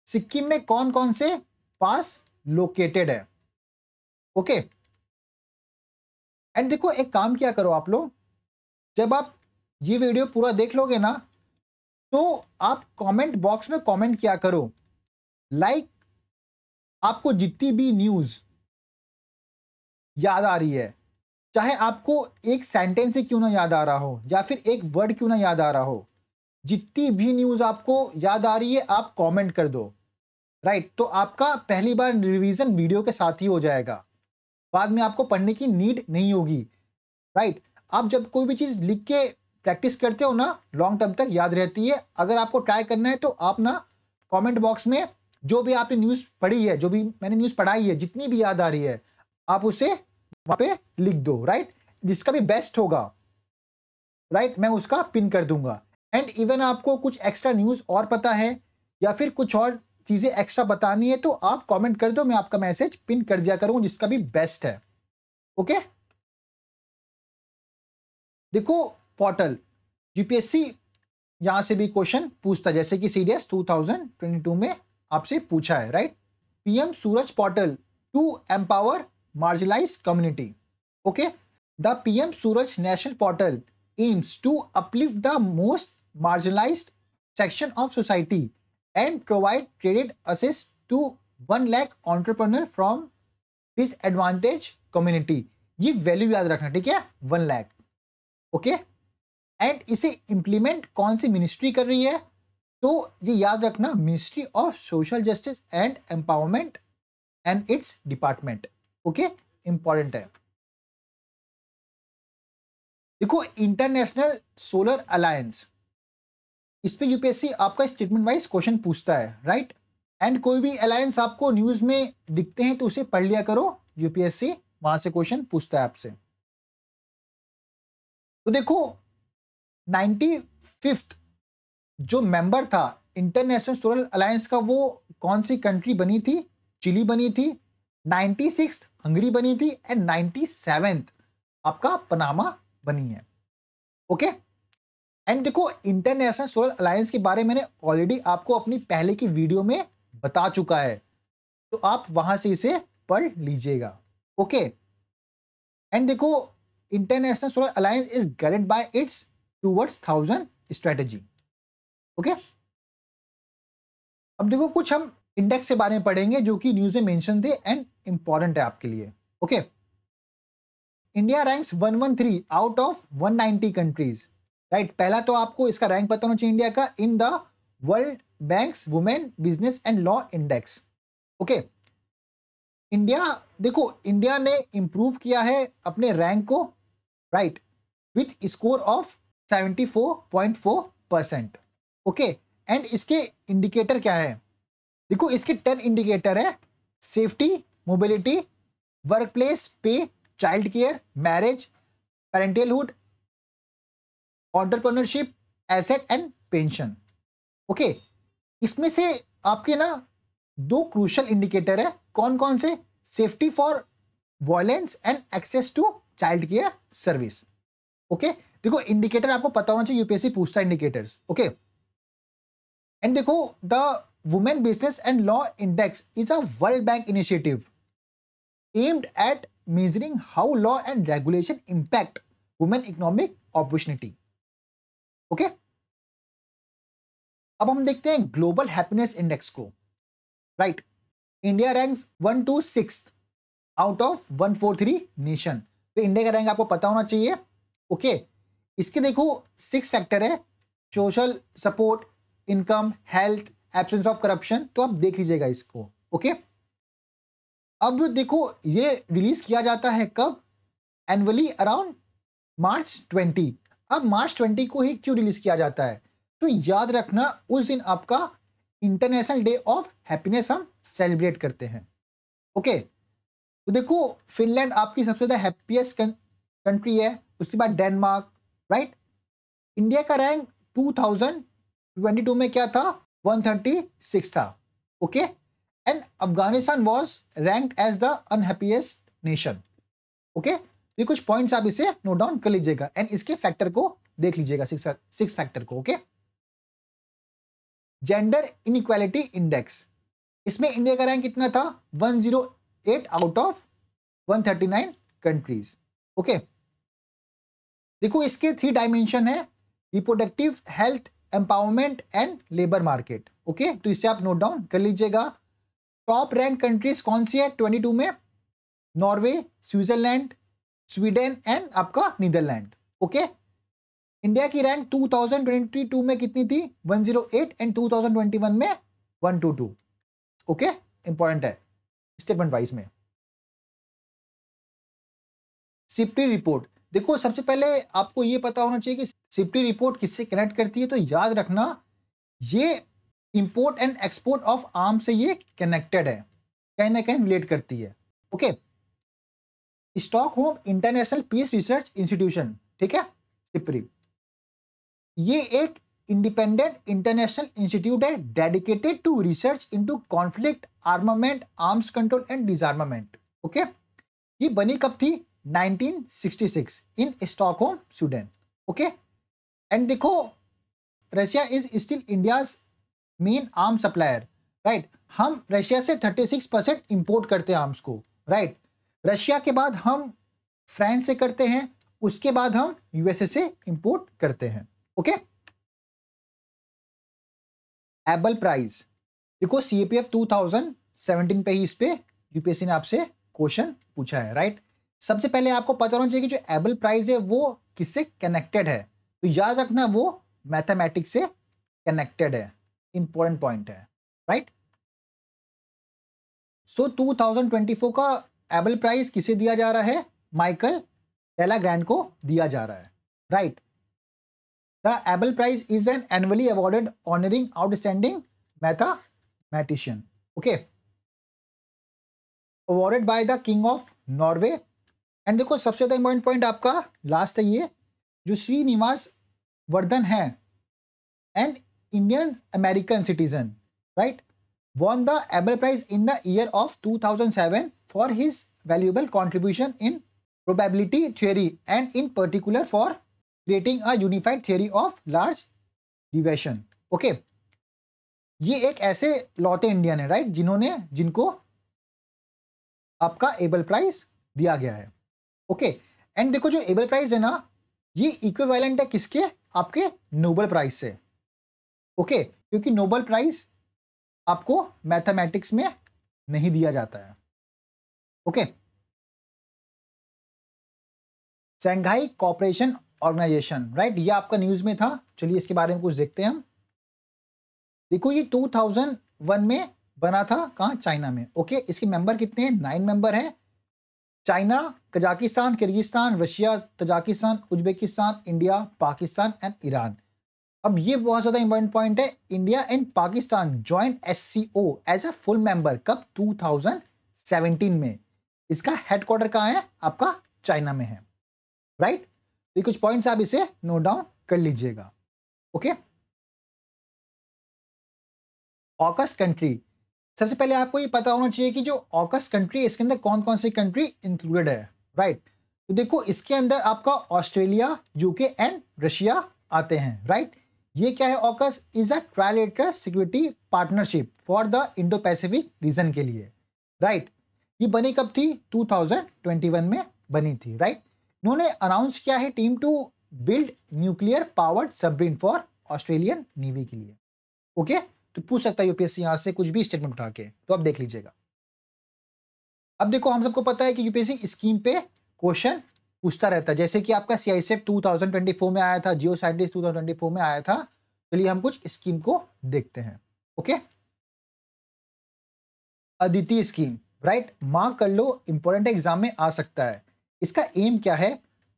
सिक्किम में कौन कौन से पास लोकेटेड है? ओके, एंड देखो, एक काम किया करो आप लोग, जब आप ये वीडियो पूरा देख लोगे ना, तो आप कमेंट बॉक्स में कमेंट किया करो, लाइक आपको जितनी भी न्यूज याद आ रही है, चाहे आपको एक सेंटेंस से क्यों ना याद आ रहा हो या फिर एक वर्ड क्यों ना याद आ रहा हो, जितनी भी न्यूज आपको याद आ रही है आप कमेंट कर दो, राइट। तो आपका पहली बार रिवीजन वीडियो के साथ ही हो जाएगा, बाद में आपको पढ़ने की नीड नहीं होगी, राइट। आप जब कोई भी चीज लिख के प्रैक्टिस करते हो ना, लॉन्ग टर्म तक याद रहती है। अगर आपको ट्राई करना है तो आप ना कमेंट बॉक्स में जो भी आपने न्यूज़ पढ़ी है, जो भी मैंने न्यूज़ पढ़ाई है, जितनी भी याद आ रही है, आप उसे वहाँ पे लिख दो, राइट। जिसका भी बेस्ट होगा, राइट, मैं उसका पिन कर दूंगा। एंड इवन आपको कुछ एक्स्ट्रा न्यूज़ और पता है या फिर कुछ और चीज़ें एक्स्ट्रा बतानी है तो आप कमेंट कर दो, मैं आपका मैसेज पिन कर दिया करूँगा जिसका भी बेस्ट है। ओके, देखो, पोर्टल यूपीएससी यहां से भी क्वेश्चन पूछता है, जैसे कि CDS 2022 में आपसे पूछा है, right. PM Suraj portal to empower marginalise community. Okay, the PM Suraj national portal aims to uplift the most marginalised section of society and provide credit assist to 1 lakh entrepreneur from disadvantage community. ये value याद रखना, ठीक है, 1 lakh. Okay, and इसे implement कौन सी ministry कर रही है? तो ये याद रखना, ministry of social justice and empowerment and it's department. Okay, important है। देखो, इंटरनेशनल सोलर अलायंस, इस पे यूपीएससी आपका स्टेटमेंट वाइज क्वेश्चन पूछता है, राइट। एंड कोई भी अलायंस आपको न्यूज में दिखते हैं तो उसे पढ़ लिया करो, यूपीएससी वहां से क्वेश्चन पूछता है आपसे। तो देखो, 95th जो मेंबर था इंटरनेशनल सोलर अलायंस का, वो कौन सी कंट्री बनी थी? चिली बनी थी। 96th हंगरी बनी थी एंड 97th आपका पनामा बनी है। ओके, एंड देखो इंटरनेशनल सोलर अलायंस के बारे में मैंने ऑलरेडी आपको अपनी पहले की वीडियो में बता चुका है, तो आप वहां से इसे पढ़ लीजिएगा। ओके, एंड देखो international solar alliance is guided by it's towards 1000 strategy. Okay, अब देखो कुछ हम इंडेक्स के बारे में पढ़ेंगे जो कि न्यूज में मेंशन थे एंड इंपॉर्टेंट है आपके लिए। Okay, India ranks 113 out of 190 countries, right. पहला तो आपको इसका रैंक पता होना चाहिए इंडिया का in the world bank's women business and law index. Okay, India देखो इंडिया ने इंप्रूव किया है अपने रैंक को, right, with score of 74.4%। Okay, and इसके इंडिकेटर क्या है, देखो इसके 10 इंडिकेटर है, safety, mobility, work place, pay, child care, marriage, parenthood, entrepreneurship, asset and pension. Okay, इसमें से आपके ना 2 क्रूशियल इंडिकेटर है, कौन कौन से, safety for violence and access to child care service. Okay, देखो इंडिकेटर आपको पता होना चाहिए, यूपीएससी पूछता है इंडिकेटर्स। ओके, एंड देखो the women business and law index is a world bank initiative aimed at measuring how law and regulation impact women economic opportunity. Okay, अब हम देखते हैं ग्लोबल हैप्पीनेस इंडेक्स को, right. India ranks 126 out of 143 nation, तो India का rank आपको पता होना चाहिए। ओके, इसके देखो 6 फैक्टर है, social support, income, health, absence of corruption, तो आप देख लीजिएगा इसको। ओके, अब देखो ये रिलीज किया जाता है कब, एनुअली अराउंड मार्च 20। अब मार्च 20 को ही क्यों रिलीज किया जाता है, तो याद रखना उस दिन आपका इंटरनेशनल डे ऑफ हैप्पीनेस हम सेलिब्रेट करते हैं। ओके, तो देखो फिनलैंड आपकी सबसे ज्यादा हैप्पीएस्ट कंट्री है, उसके बाद डेनमार्क, राइट। इंडिया का रैंक 2022 में क्या था, 136 था। Okay, and Afghanistan was ranked as the unhappiest nation. Okay, ये कुछ पॉइंट्स आप इसे नोट डाउन कर लीजिएगा एंड इसके फैक्टर को देख लीजिएगा, 6 फैक्टर को। ओके, जेंडर इनइक्वालिटी इंडेक्स, इसमें इंडिया का रैंक कितना था, 108 आउट ऑफ 139 कंट्रीज। ओके, देखो इसके 3 डायमेंशन है, reproductive health, empowerment and labour market. Okay, तो इसे आप नोट डाउन कर लीजिएगा। टॉप रैंक कंट्रीज कौन सी है 22 में, नॉर्वे, स्विट्जरलैंड, स्वीडन एंड आपका नीदरलैंड। ओके, इंडिया की रैंक 2022 में कितनी थी, 108 एंड 2021 में 122। ओके, इंपॉर्टेंट है स्टेटमेंट वाइज में। सिप्टी रिपोर्ट, देखो सबसे पहले आपको ये पता होना चाहिए कि सिप्टी रिपोर्ट किससे कनेक्ट करती है, तो याद रखना ये import and export of arm से ये कनेक्टेड है, कहीं ना कहीं रिलेट करती है। Okay, Stockholm international peace research institution, ठीक है, सिप्री, ये एक इंडिपेंडेंट इंटरनेशनल इंस्टीट्यूट है dedicated to research into conflict, armament, arms control and disarmament. Okay, ये बनी कब थी, 1966 in Stockholm, Sweden. Okay, and देखो Russia is still India's main arm supplier, right. हम रशिया से 36% इंपोर्ट करते हैं आर्म्स को, राइट। रशिया के बाद हम फ्रांस से करते हैं, उसके बाद हम यूएसए से इंपोर्ट करते हैं। ओके, एबल प्राइस, देखो सीएपीएफ 2017 पे ही इस पे यूपीएससी ने आपसे क्वेश्चन पूछा है, राइट। सबसे पहले आपको पता होना चाहिए कि जो एबल प्राइस है वो किससे कनेक्टेड है, तो याद रखना वो मैथमेटिक्स से कनेक्टेड है, इंपॉर्टेंट पॉइंट है, राइट। सो 2024 का एबल प्राइज किसे दिया जा रहा है, माइकल टेलाग्रैंड को दिया जा रहा है, right. The Abel prize is an annually awarded honouring outstanding mathematician. Okay, awarded by the king of Norway. And देखो सबसे ज्यादा इंपॉर्टेंट पॉइंट आपका लास्ट है, ये जो श्रीनिवास वर्धन है, an Indian American citizen, right, won the Abel Prize in the year of 2007 for his valuable contribution in probability theory and in particular for creating a unified theory of large deviation. Okay, ये एक ऐसे लौटे Indian है, right, जिनको आपका Abel prize दिया गया है। ओके, एंड देखो जो एबल प्राइज है ना, ये इक्विवेलेंट है किसके, आपके नोबेल प्राइज से। ओके, क्योंकि नोबेल प्राइज आपको मैथमेटिक्स में नहीं दिया जाता है। Okay, Shanghai cooperation organisation, right, ये आपका न्यूज में था। चलिए इसके बारे में कुछ देखते हैं हम। देखो ये 2001 में बना था, कहाँ, चाइना में। ओके, इसके मेंबर कितने हैं, 9 मेंबर हैं। China, Kazakhstan, Kyrgyzstan, Russia, Tajikistan, Uzbekistan, India, Pakistan and Iran. अब ये बहुत ज्यादा इंपॉर्टेंट पॉइंट है, India and Pakistan joint SCO as a full member कब, 2017 में। इसका हेडक्वार्टर कहाँ है, आपका चाइना में है, राइट। तो कुछ पॉइंट्स आप इसे नोट डाउन कर लीजिएगा। ओके, ऑकस कंट्री, सबसे पहले आपको ये पता होना चाहिए कि जो ऑकस कंट्री, इसके अंदर कौन कौन सी कंट्री इंक्लूडेड है, राइट। तो देखो इसके अंदर आपका ऑस्ट्रेलिया, यूके एंड रशिया आते हैं, राइट। ये क्या है, AUKUS is a trilateral security partnership for the Indo Pacific region के लिए, राइट। ये बनी कब थी, 2021 में बनी थी, राइट। इन्होंने अनाउंस किया है team to build nuclear powered submarine for Australian navy के लिए। ओके, तो पूछ सकता है यूपीएससी यहां से कुछ भी स्टेटमेंट उठा के, तो आप देख लीजिएगा। अब देखो हम सबको पता है कि यूपीएससी स्कीम पे क्वेश्चन पूछता रहता है, जैसे कि आपका सीआईएसएफ 2024 में आया था, जियो साइंटिस्ट 2024 में आया था। चलिए हम कुछ स्कीम को देखते हैं। Okay, Aditi scheme, right, mark कर लो, इंपॉर्टेंट एग्जाम में आ सकता है। इसका एम क्या है,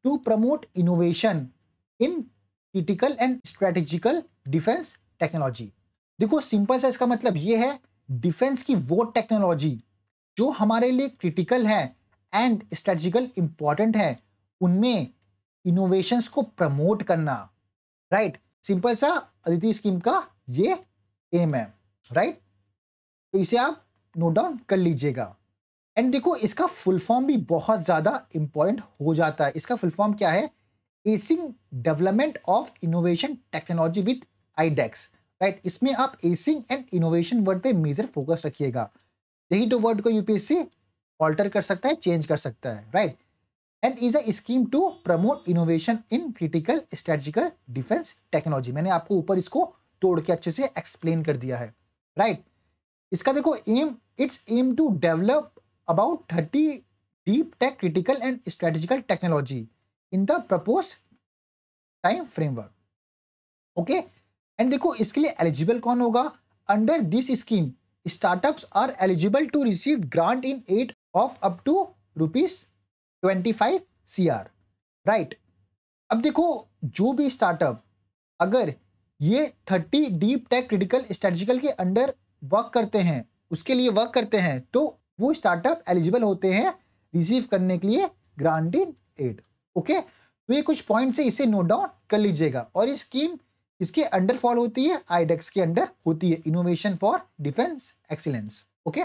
to promote innovation in critical and strategical defence technology. देखो सिंपल सा इसका मतलब ये है, डिफेंस की वो टेक्नोलॉजी जो हमारे लिए क्रिटिकल है एंड स्ट्रेटेजिकल इंपॉर्टेंट है, उनमें इनोवेशंस को प्रमोट करना, राइट। सिंपल सा अदिति स्कीम का ये एम है, राइट। तो इसे आप नोट डाउन कर लीजिएगा। एंड देखो इसका फुल फॉर्म भी बहुत ज्यादा इंपॉर्टेंट हो जाता है। इसका फुल फॉर्म क्या है, acing development of innovation technology with iDEX, right. इसमें आप एसिंग एंड इनोवेशन वर्ड पे मेजर फोकस रखिएगा। यही तो वर्ड को यूपीएससी ऑल्टर कर सकता है, चेंज कर सकता है, right. And is a scheme to promote innovation in critical strategical defence technology. मैंने आपको ऊपर इसको तोड़ के अच्छे से एक्सप्लेन कर दिया है, राइट। इसका देखो aim, it's aim to develop about 30 deep tech critical and strategical technology in the proposed time framework. Okay, and देखो इसके लिए एलिजिबल कौन होगा, under this scheme startups are eligible to receive grant in aid of up to ₹25 CR, right. अब देखो जो भी startup अगर ये 30 डीप टेक क्रिटिकल स्ट्रेटेजिकल के अंडर वर्क करते हैं, उसके लिए वर्क करते हैं, तो वो स्टार्टअप एलिजिबल होते हैं रिसीव करने के लिए ग्रांटेड एड। ओके, तो ये कुछ पॉइंट से इसे नोट डाउन कर लीजिएगा। और ये स्कीम इसके अंडर फॉल होती है, आईडेक्स के अंडर होती है, innovation for defence excellence. Okay,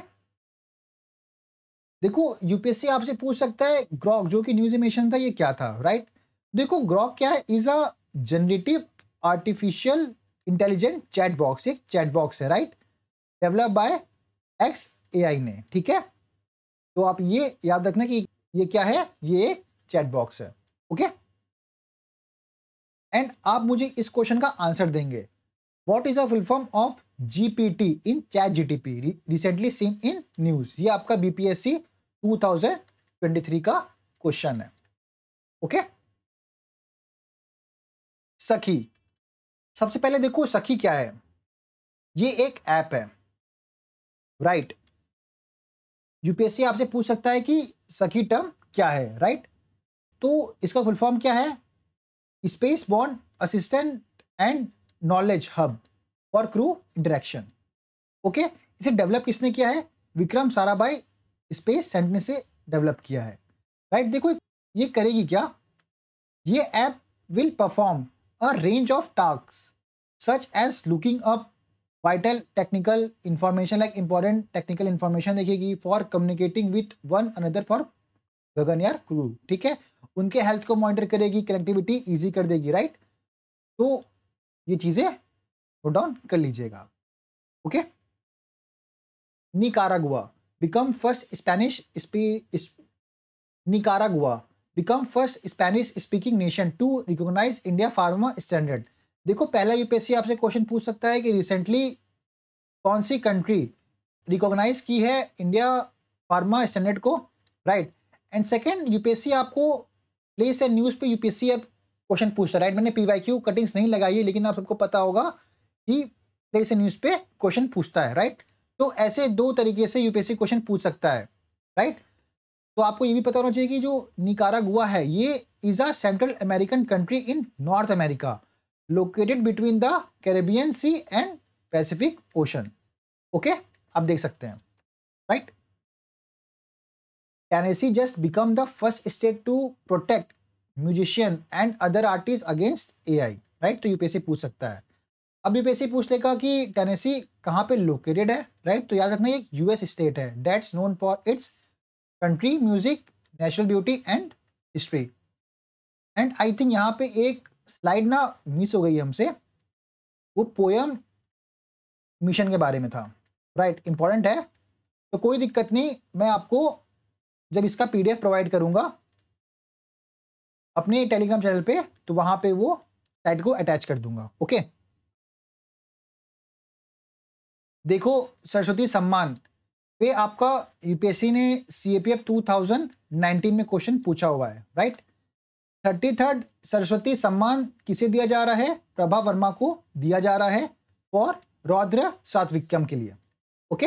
देखो यूपीएससी आपसे पूछ सकता है ग्रॉक, जो कि न्यूज इमेशन था, ये क्या था, राइट। देखो ग्रॉक क्या है, is a generative artificial intelligent chat box, एक चैट बॉक्स है, राइट, डेवलप बाय XAI ने, ठीक है। तो आप ये याद रखना कि ये क्या है, ये एक चैट बॉक्स है। ओके, एंड आप मुझे इस क्वेश्चन का आंसर देंगे, what is a full form of GPT in chat GTP recently seen in news. ये आपका BPSC 2023 का क्वेश्चन है। ओके, सखी, सबसे पहले देखो सखी क्या है, ये एक ऐप है, राइट। यूपीएससी आपसे पूछ सकता है कि सखी टर्म क्या है, राइट। तो इसका फुल फॉर्म क्या है, space bond assistant and knowledge hub for crew interaction. Okay, इसे डेवलप किसने किया है, विक्रम साराभाई स्पेस सेंटर से डेवलप किया है, राइट। देखो ये करेगी क्या, ये app will perform a range of task such as looking up vital technical information, like important technical information देखेगी, for communicating with one another for Gaganyaan crew, ठीक है, उनके हेल्थ को मॉनिटर करेगी, कनेक्टिविटी ईजी कर देगी, राइट। तो ये चीजें नोट डाउन कर लीजिएगा, okay. Nicaragua become first Nicaragua become first Spanish speaking nation to recognise India pharma standard. देखो पहला यूपीएससी आपसे क्वेश्चन पूछ सकता है कि रिसेंटली कौन सी कंट्री रिकॉग्नाइज की है इंडिया फार्मा स्टैंडर्ड को, राइट। एंड सेकंड, यूपीएससी आपको प्लेस एंड न्यूज़ पे यूपीएससी अब क्वेश्चन पूछता है, राइट। मैंने पीवाईक्यू कटिंग्स नहीं लगाई है, लेकिन आप सबको पता होगा कि प्लेस एंड न्यूज़ पे क्वेश्चन पूछता है, राइट। तो ऐसे दो तरीके से यूपीएससी क्वेश्चन पूछ सकता है, राइट। तो आपको ये भी पता होना चाहिए कि जो निकारागुआ है ये is a central American country in north America, located between the Caribbean sea and Pacific ocean, okay, आप देख सकते हैं, right. Tennessee just become the first state to protect musician and other artist against AI, right. तो UPSC पूछ सकता है। अब UPSC पूछ लेगा कि टेनेसी कहाँ पे लोकेटेड है, राइट। तो याद रखना ये एक यूएस स्टेट है, that's known for its country music, natural beauty and history. And I think यहाँ पे एक स्लाइड ना मिस हो गई हमसे, वो पोयम मिशन के बारे में था, राइट। इंपॉर्टेंट है, तो कोई दिक्कत नहीं, मैं आपको जब इसका पीडीएफ प्रोवाइड करूंगा अपने टेलीग्राम चैनल पे, तो वहां पे वो साइट को अटैच कर दूंगा, ओके। देखो सरस्वती सम्मान पे आपका यूपीएससी ने सीएपीएफ 2019 में क्वेश्चन पूछा हुआ है, राइट। 33rd सरस्वती सम्मान किसे दिया जा रहा है? प्रभा वर्मा को दिया जा रहा है फॉर रौद्र सात्विक्यम के लिए, ओके।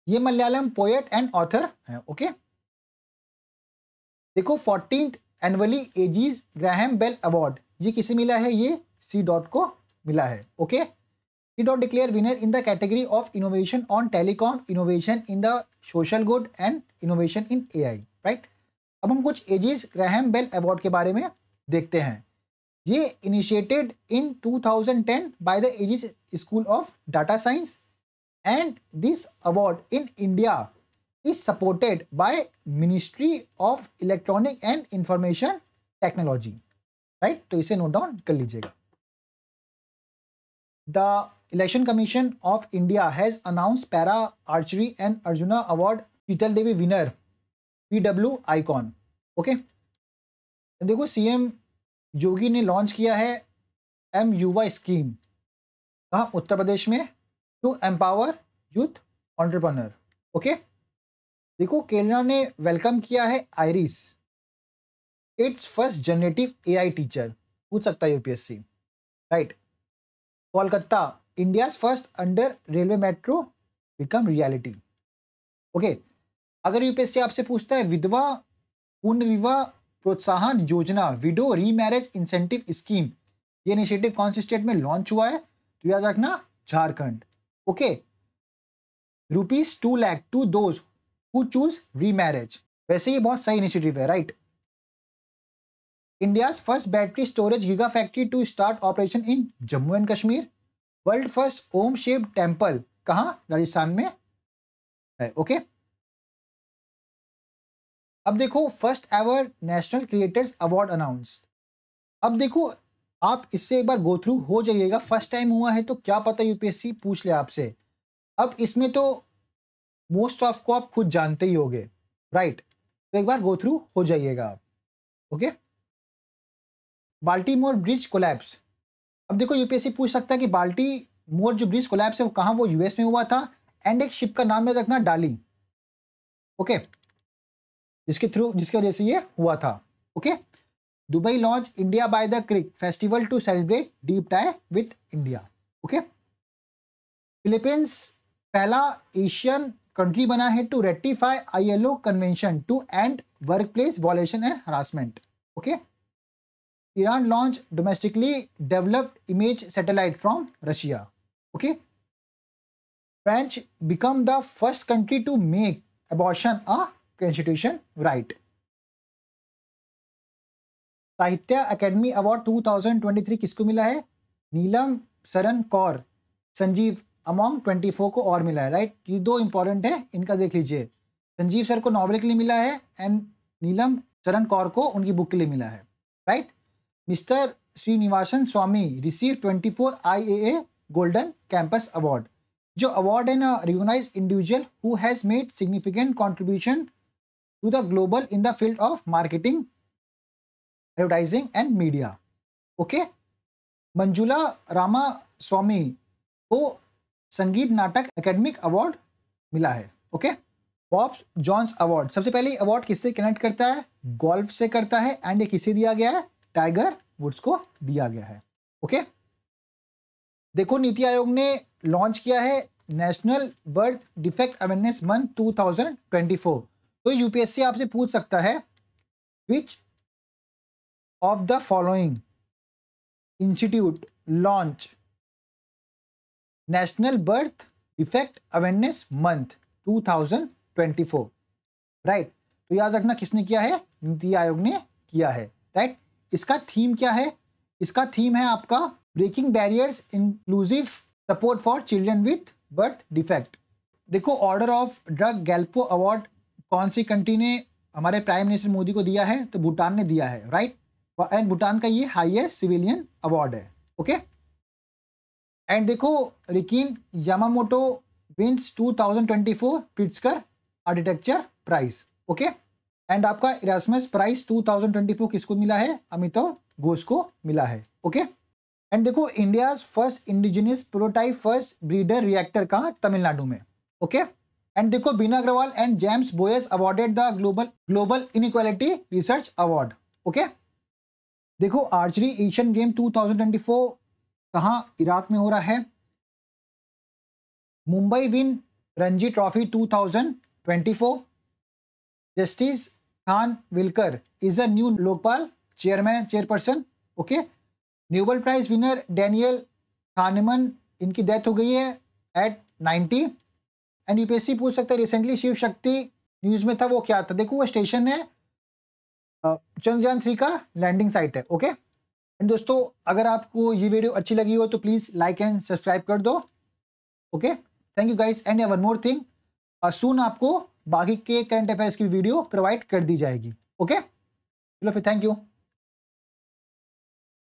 ये मलयालम पोएट एंड ऑथर है, ओके। देखो 14th annually aegis Graham Bell award ये किसे मिला है? ये सी डॉट को मिला है, okay. C dot declare winner in the category of innovation on telecom, innovation in the social good and innovation in AI, right. अब हम कुछ एजीज ग्राहम बेल अवार्ड के बारे में देखते हैं। ये initiated in 2010 by the aegis school of data science and this award in India is supported by Ministry of Electronic and Information Technology, right? तो इसे नोट डाउन कर लीजिएगा। The Election Commission of India has announced Para Archery and Arjuna Award Sheetal Devi winner PW Icon, okay? देखो CM योगी ने launch किया है M युवा scheme, कहाँ? उत्तर प्रदेश में, to empower youth entrepreneur, okay. देखो केरला ने वेलकम किया है Iris, it's first generative AI teacher, पूछ सकता है UPSC, right. Kolkata India's first under railway metro become reality, okay. अगर यूपीएससी आपसे पूछता है Vidhwa Punarvivah Protsahan Yojana, widow remarriage incentive scheme, ये इनिशिएटिव कौन से स्टेट में लॉन्च हुआ है? तो याद रखना Jharkhand, okay. ₹2 lakh to those who choose remarriage, वैसे ये बहुत सही इनिशिएटिव है, right. India's first battery storage giga factory to start operation in Jammu and Kashmir, world first Om shape temple, कहाँ? राजस्थान में है, ओके। अब देखो first ever national creators award announced. अब देखो आप इससे एक बार गो थ्रू हो जाइएगा, फर्स्ट टाइम हुआ है तो क्या पता यूपीएससी पूछ ले आपसे। अब इसमें तो मोस्ट ऑफ को आप खुद जानते ही होंगे, राइट। तो एक बार गो थ्रू हो जाइएगा आप, ओके। Baltimore bridge collapse. अब देखो यूपीएससी पूछ सकता है कि बाल्टीमोर जो ब्रिज कोलैप्स है वो कहाँ? वो यूएस में हुआ था, एंड एक शिप का नाम याद रखना डाली, ओके, जिसके वजह से ये हुआ था, okay. Dubai launch India by the creek festival to celebrate deep ties with India, okay. Philippines पहला एशियन कंट्री बना है to ratify ILO convention to end workplace violation and harassment, okay. Iran launch domestically developed image satellite from Russia, okay. French become the first country to make abortion a constitution right. Sahitya Akademi award 2023 किसको मिला है? Neelam Saran Kaur Sanjeev among 24 को और मिला है, right. ये दो important है, इनका देख लीजिए। संजीव सर को नॉवल के लिए मिला है एंड नीलम चरण कौर को उनकी बुक के लिए मिला है, right. Mister Srinivasan Swami receive 24 IAA golden campus award. जो अवार्ड है ना, recognise individual who has made significant contribution to the global in the field of marketing, advertising and media. Okay. Manjula Rama Swami को संगीत नाटक एकेडमिक अवार्ड मिला है। ओके। बॉब जॉन्स अवार्ड, सबसे पहले award किससे कनेक्ट करता है? गोल्फ से करता है, एंड ये किसे दिया गया है? टाइगर वुड्स को दिया गया है। ओके। देखो नीति आयोग ने लॉन्च किया है national birth defect awareness month 2024। तो यूपीएससी आपसे पूछ सकता है which of the following institute launch national birth defect awareness month 2024, right. तो याद रखना किसने किया है? नीति आयोग ने किया है, राइट। इसका थीम क्या है? इसका थीम है आपका breaking barriers inclusive support for children with birth defect. देखो order of Druk Gyalpo award कौन सी कंट्री ने हमारे प्राइम मिनिस्टर मोदी को दिया है? तो भूटान ने दिया है, राइट। एंड भूटान का ये हाईएस्ट सिविलियन अवार्ड है। ओके। एंड देखो Riken Yamamoto wins 2024 Pritzker architecture prize. Okay. And आपका इरास्मस प्राइज 2024 किसको मिला है? अमिताभ घोष को मिला है। ओके। एंड देखो India first indigenous prototype first breeder reactor का तमिलनाडु में। ओके। एंड देखो Bina Agarwal and James Boyce awarded the global inequality research award. Okay. देखो आर्चरी एशियन गेम 2024 कहाँ? इराक में हो रहा है। Mumbai win Ranji trophy 2024। Justice Khanwilkar is a new Lokpal chairperson. Okay. Nobel prize winner Daniel Kahneman, इनकी डेथ हो गई है एट 90। एंड यूपीएससी पूछ सकता है रिसेंटली शिव शक्ति न्यूज में था, वो क्या था? देखो वो स्टेशन है, चंद्रयान 3 का लैंडिंग साइट है। ओके। एंड दोस्तों अगर आपको ये वीडियो अच्छी लगी हो तो प्लीज लाइक एंड सब्सक्राइब कर दो। Okay. Thank you guys. And one more thing, soon आपको बाकी के करंट अफेयर्स की वीडियो प्रोवाइड कर दी जाएगी। ओके। चलो फिर, थैंक यू।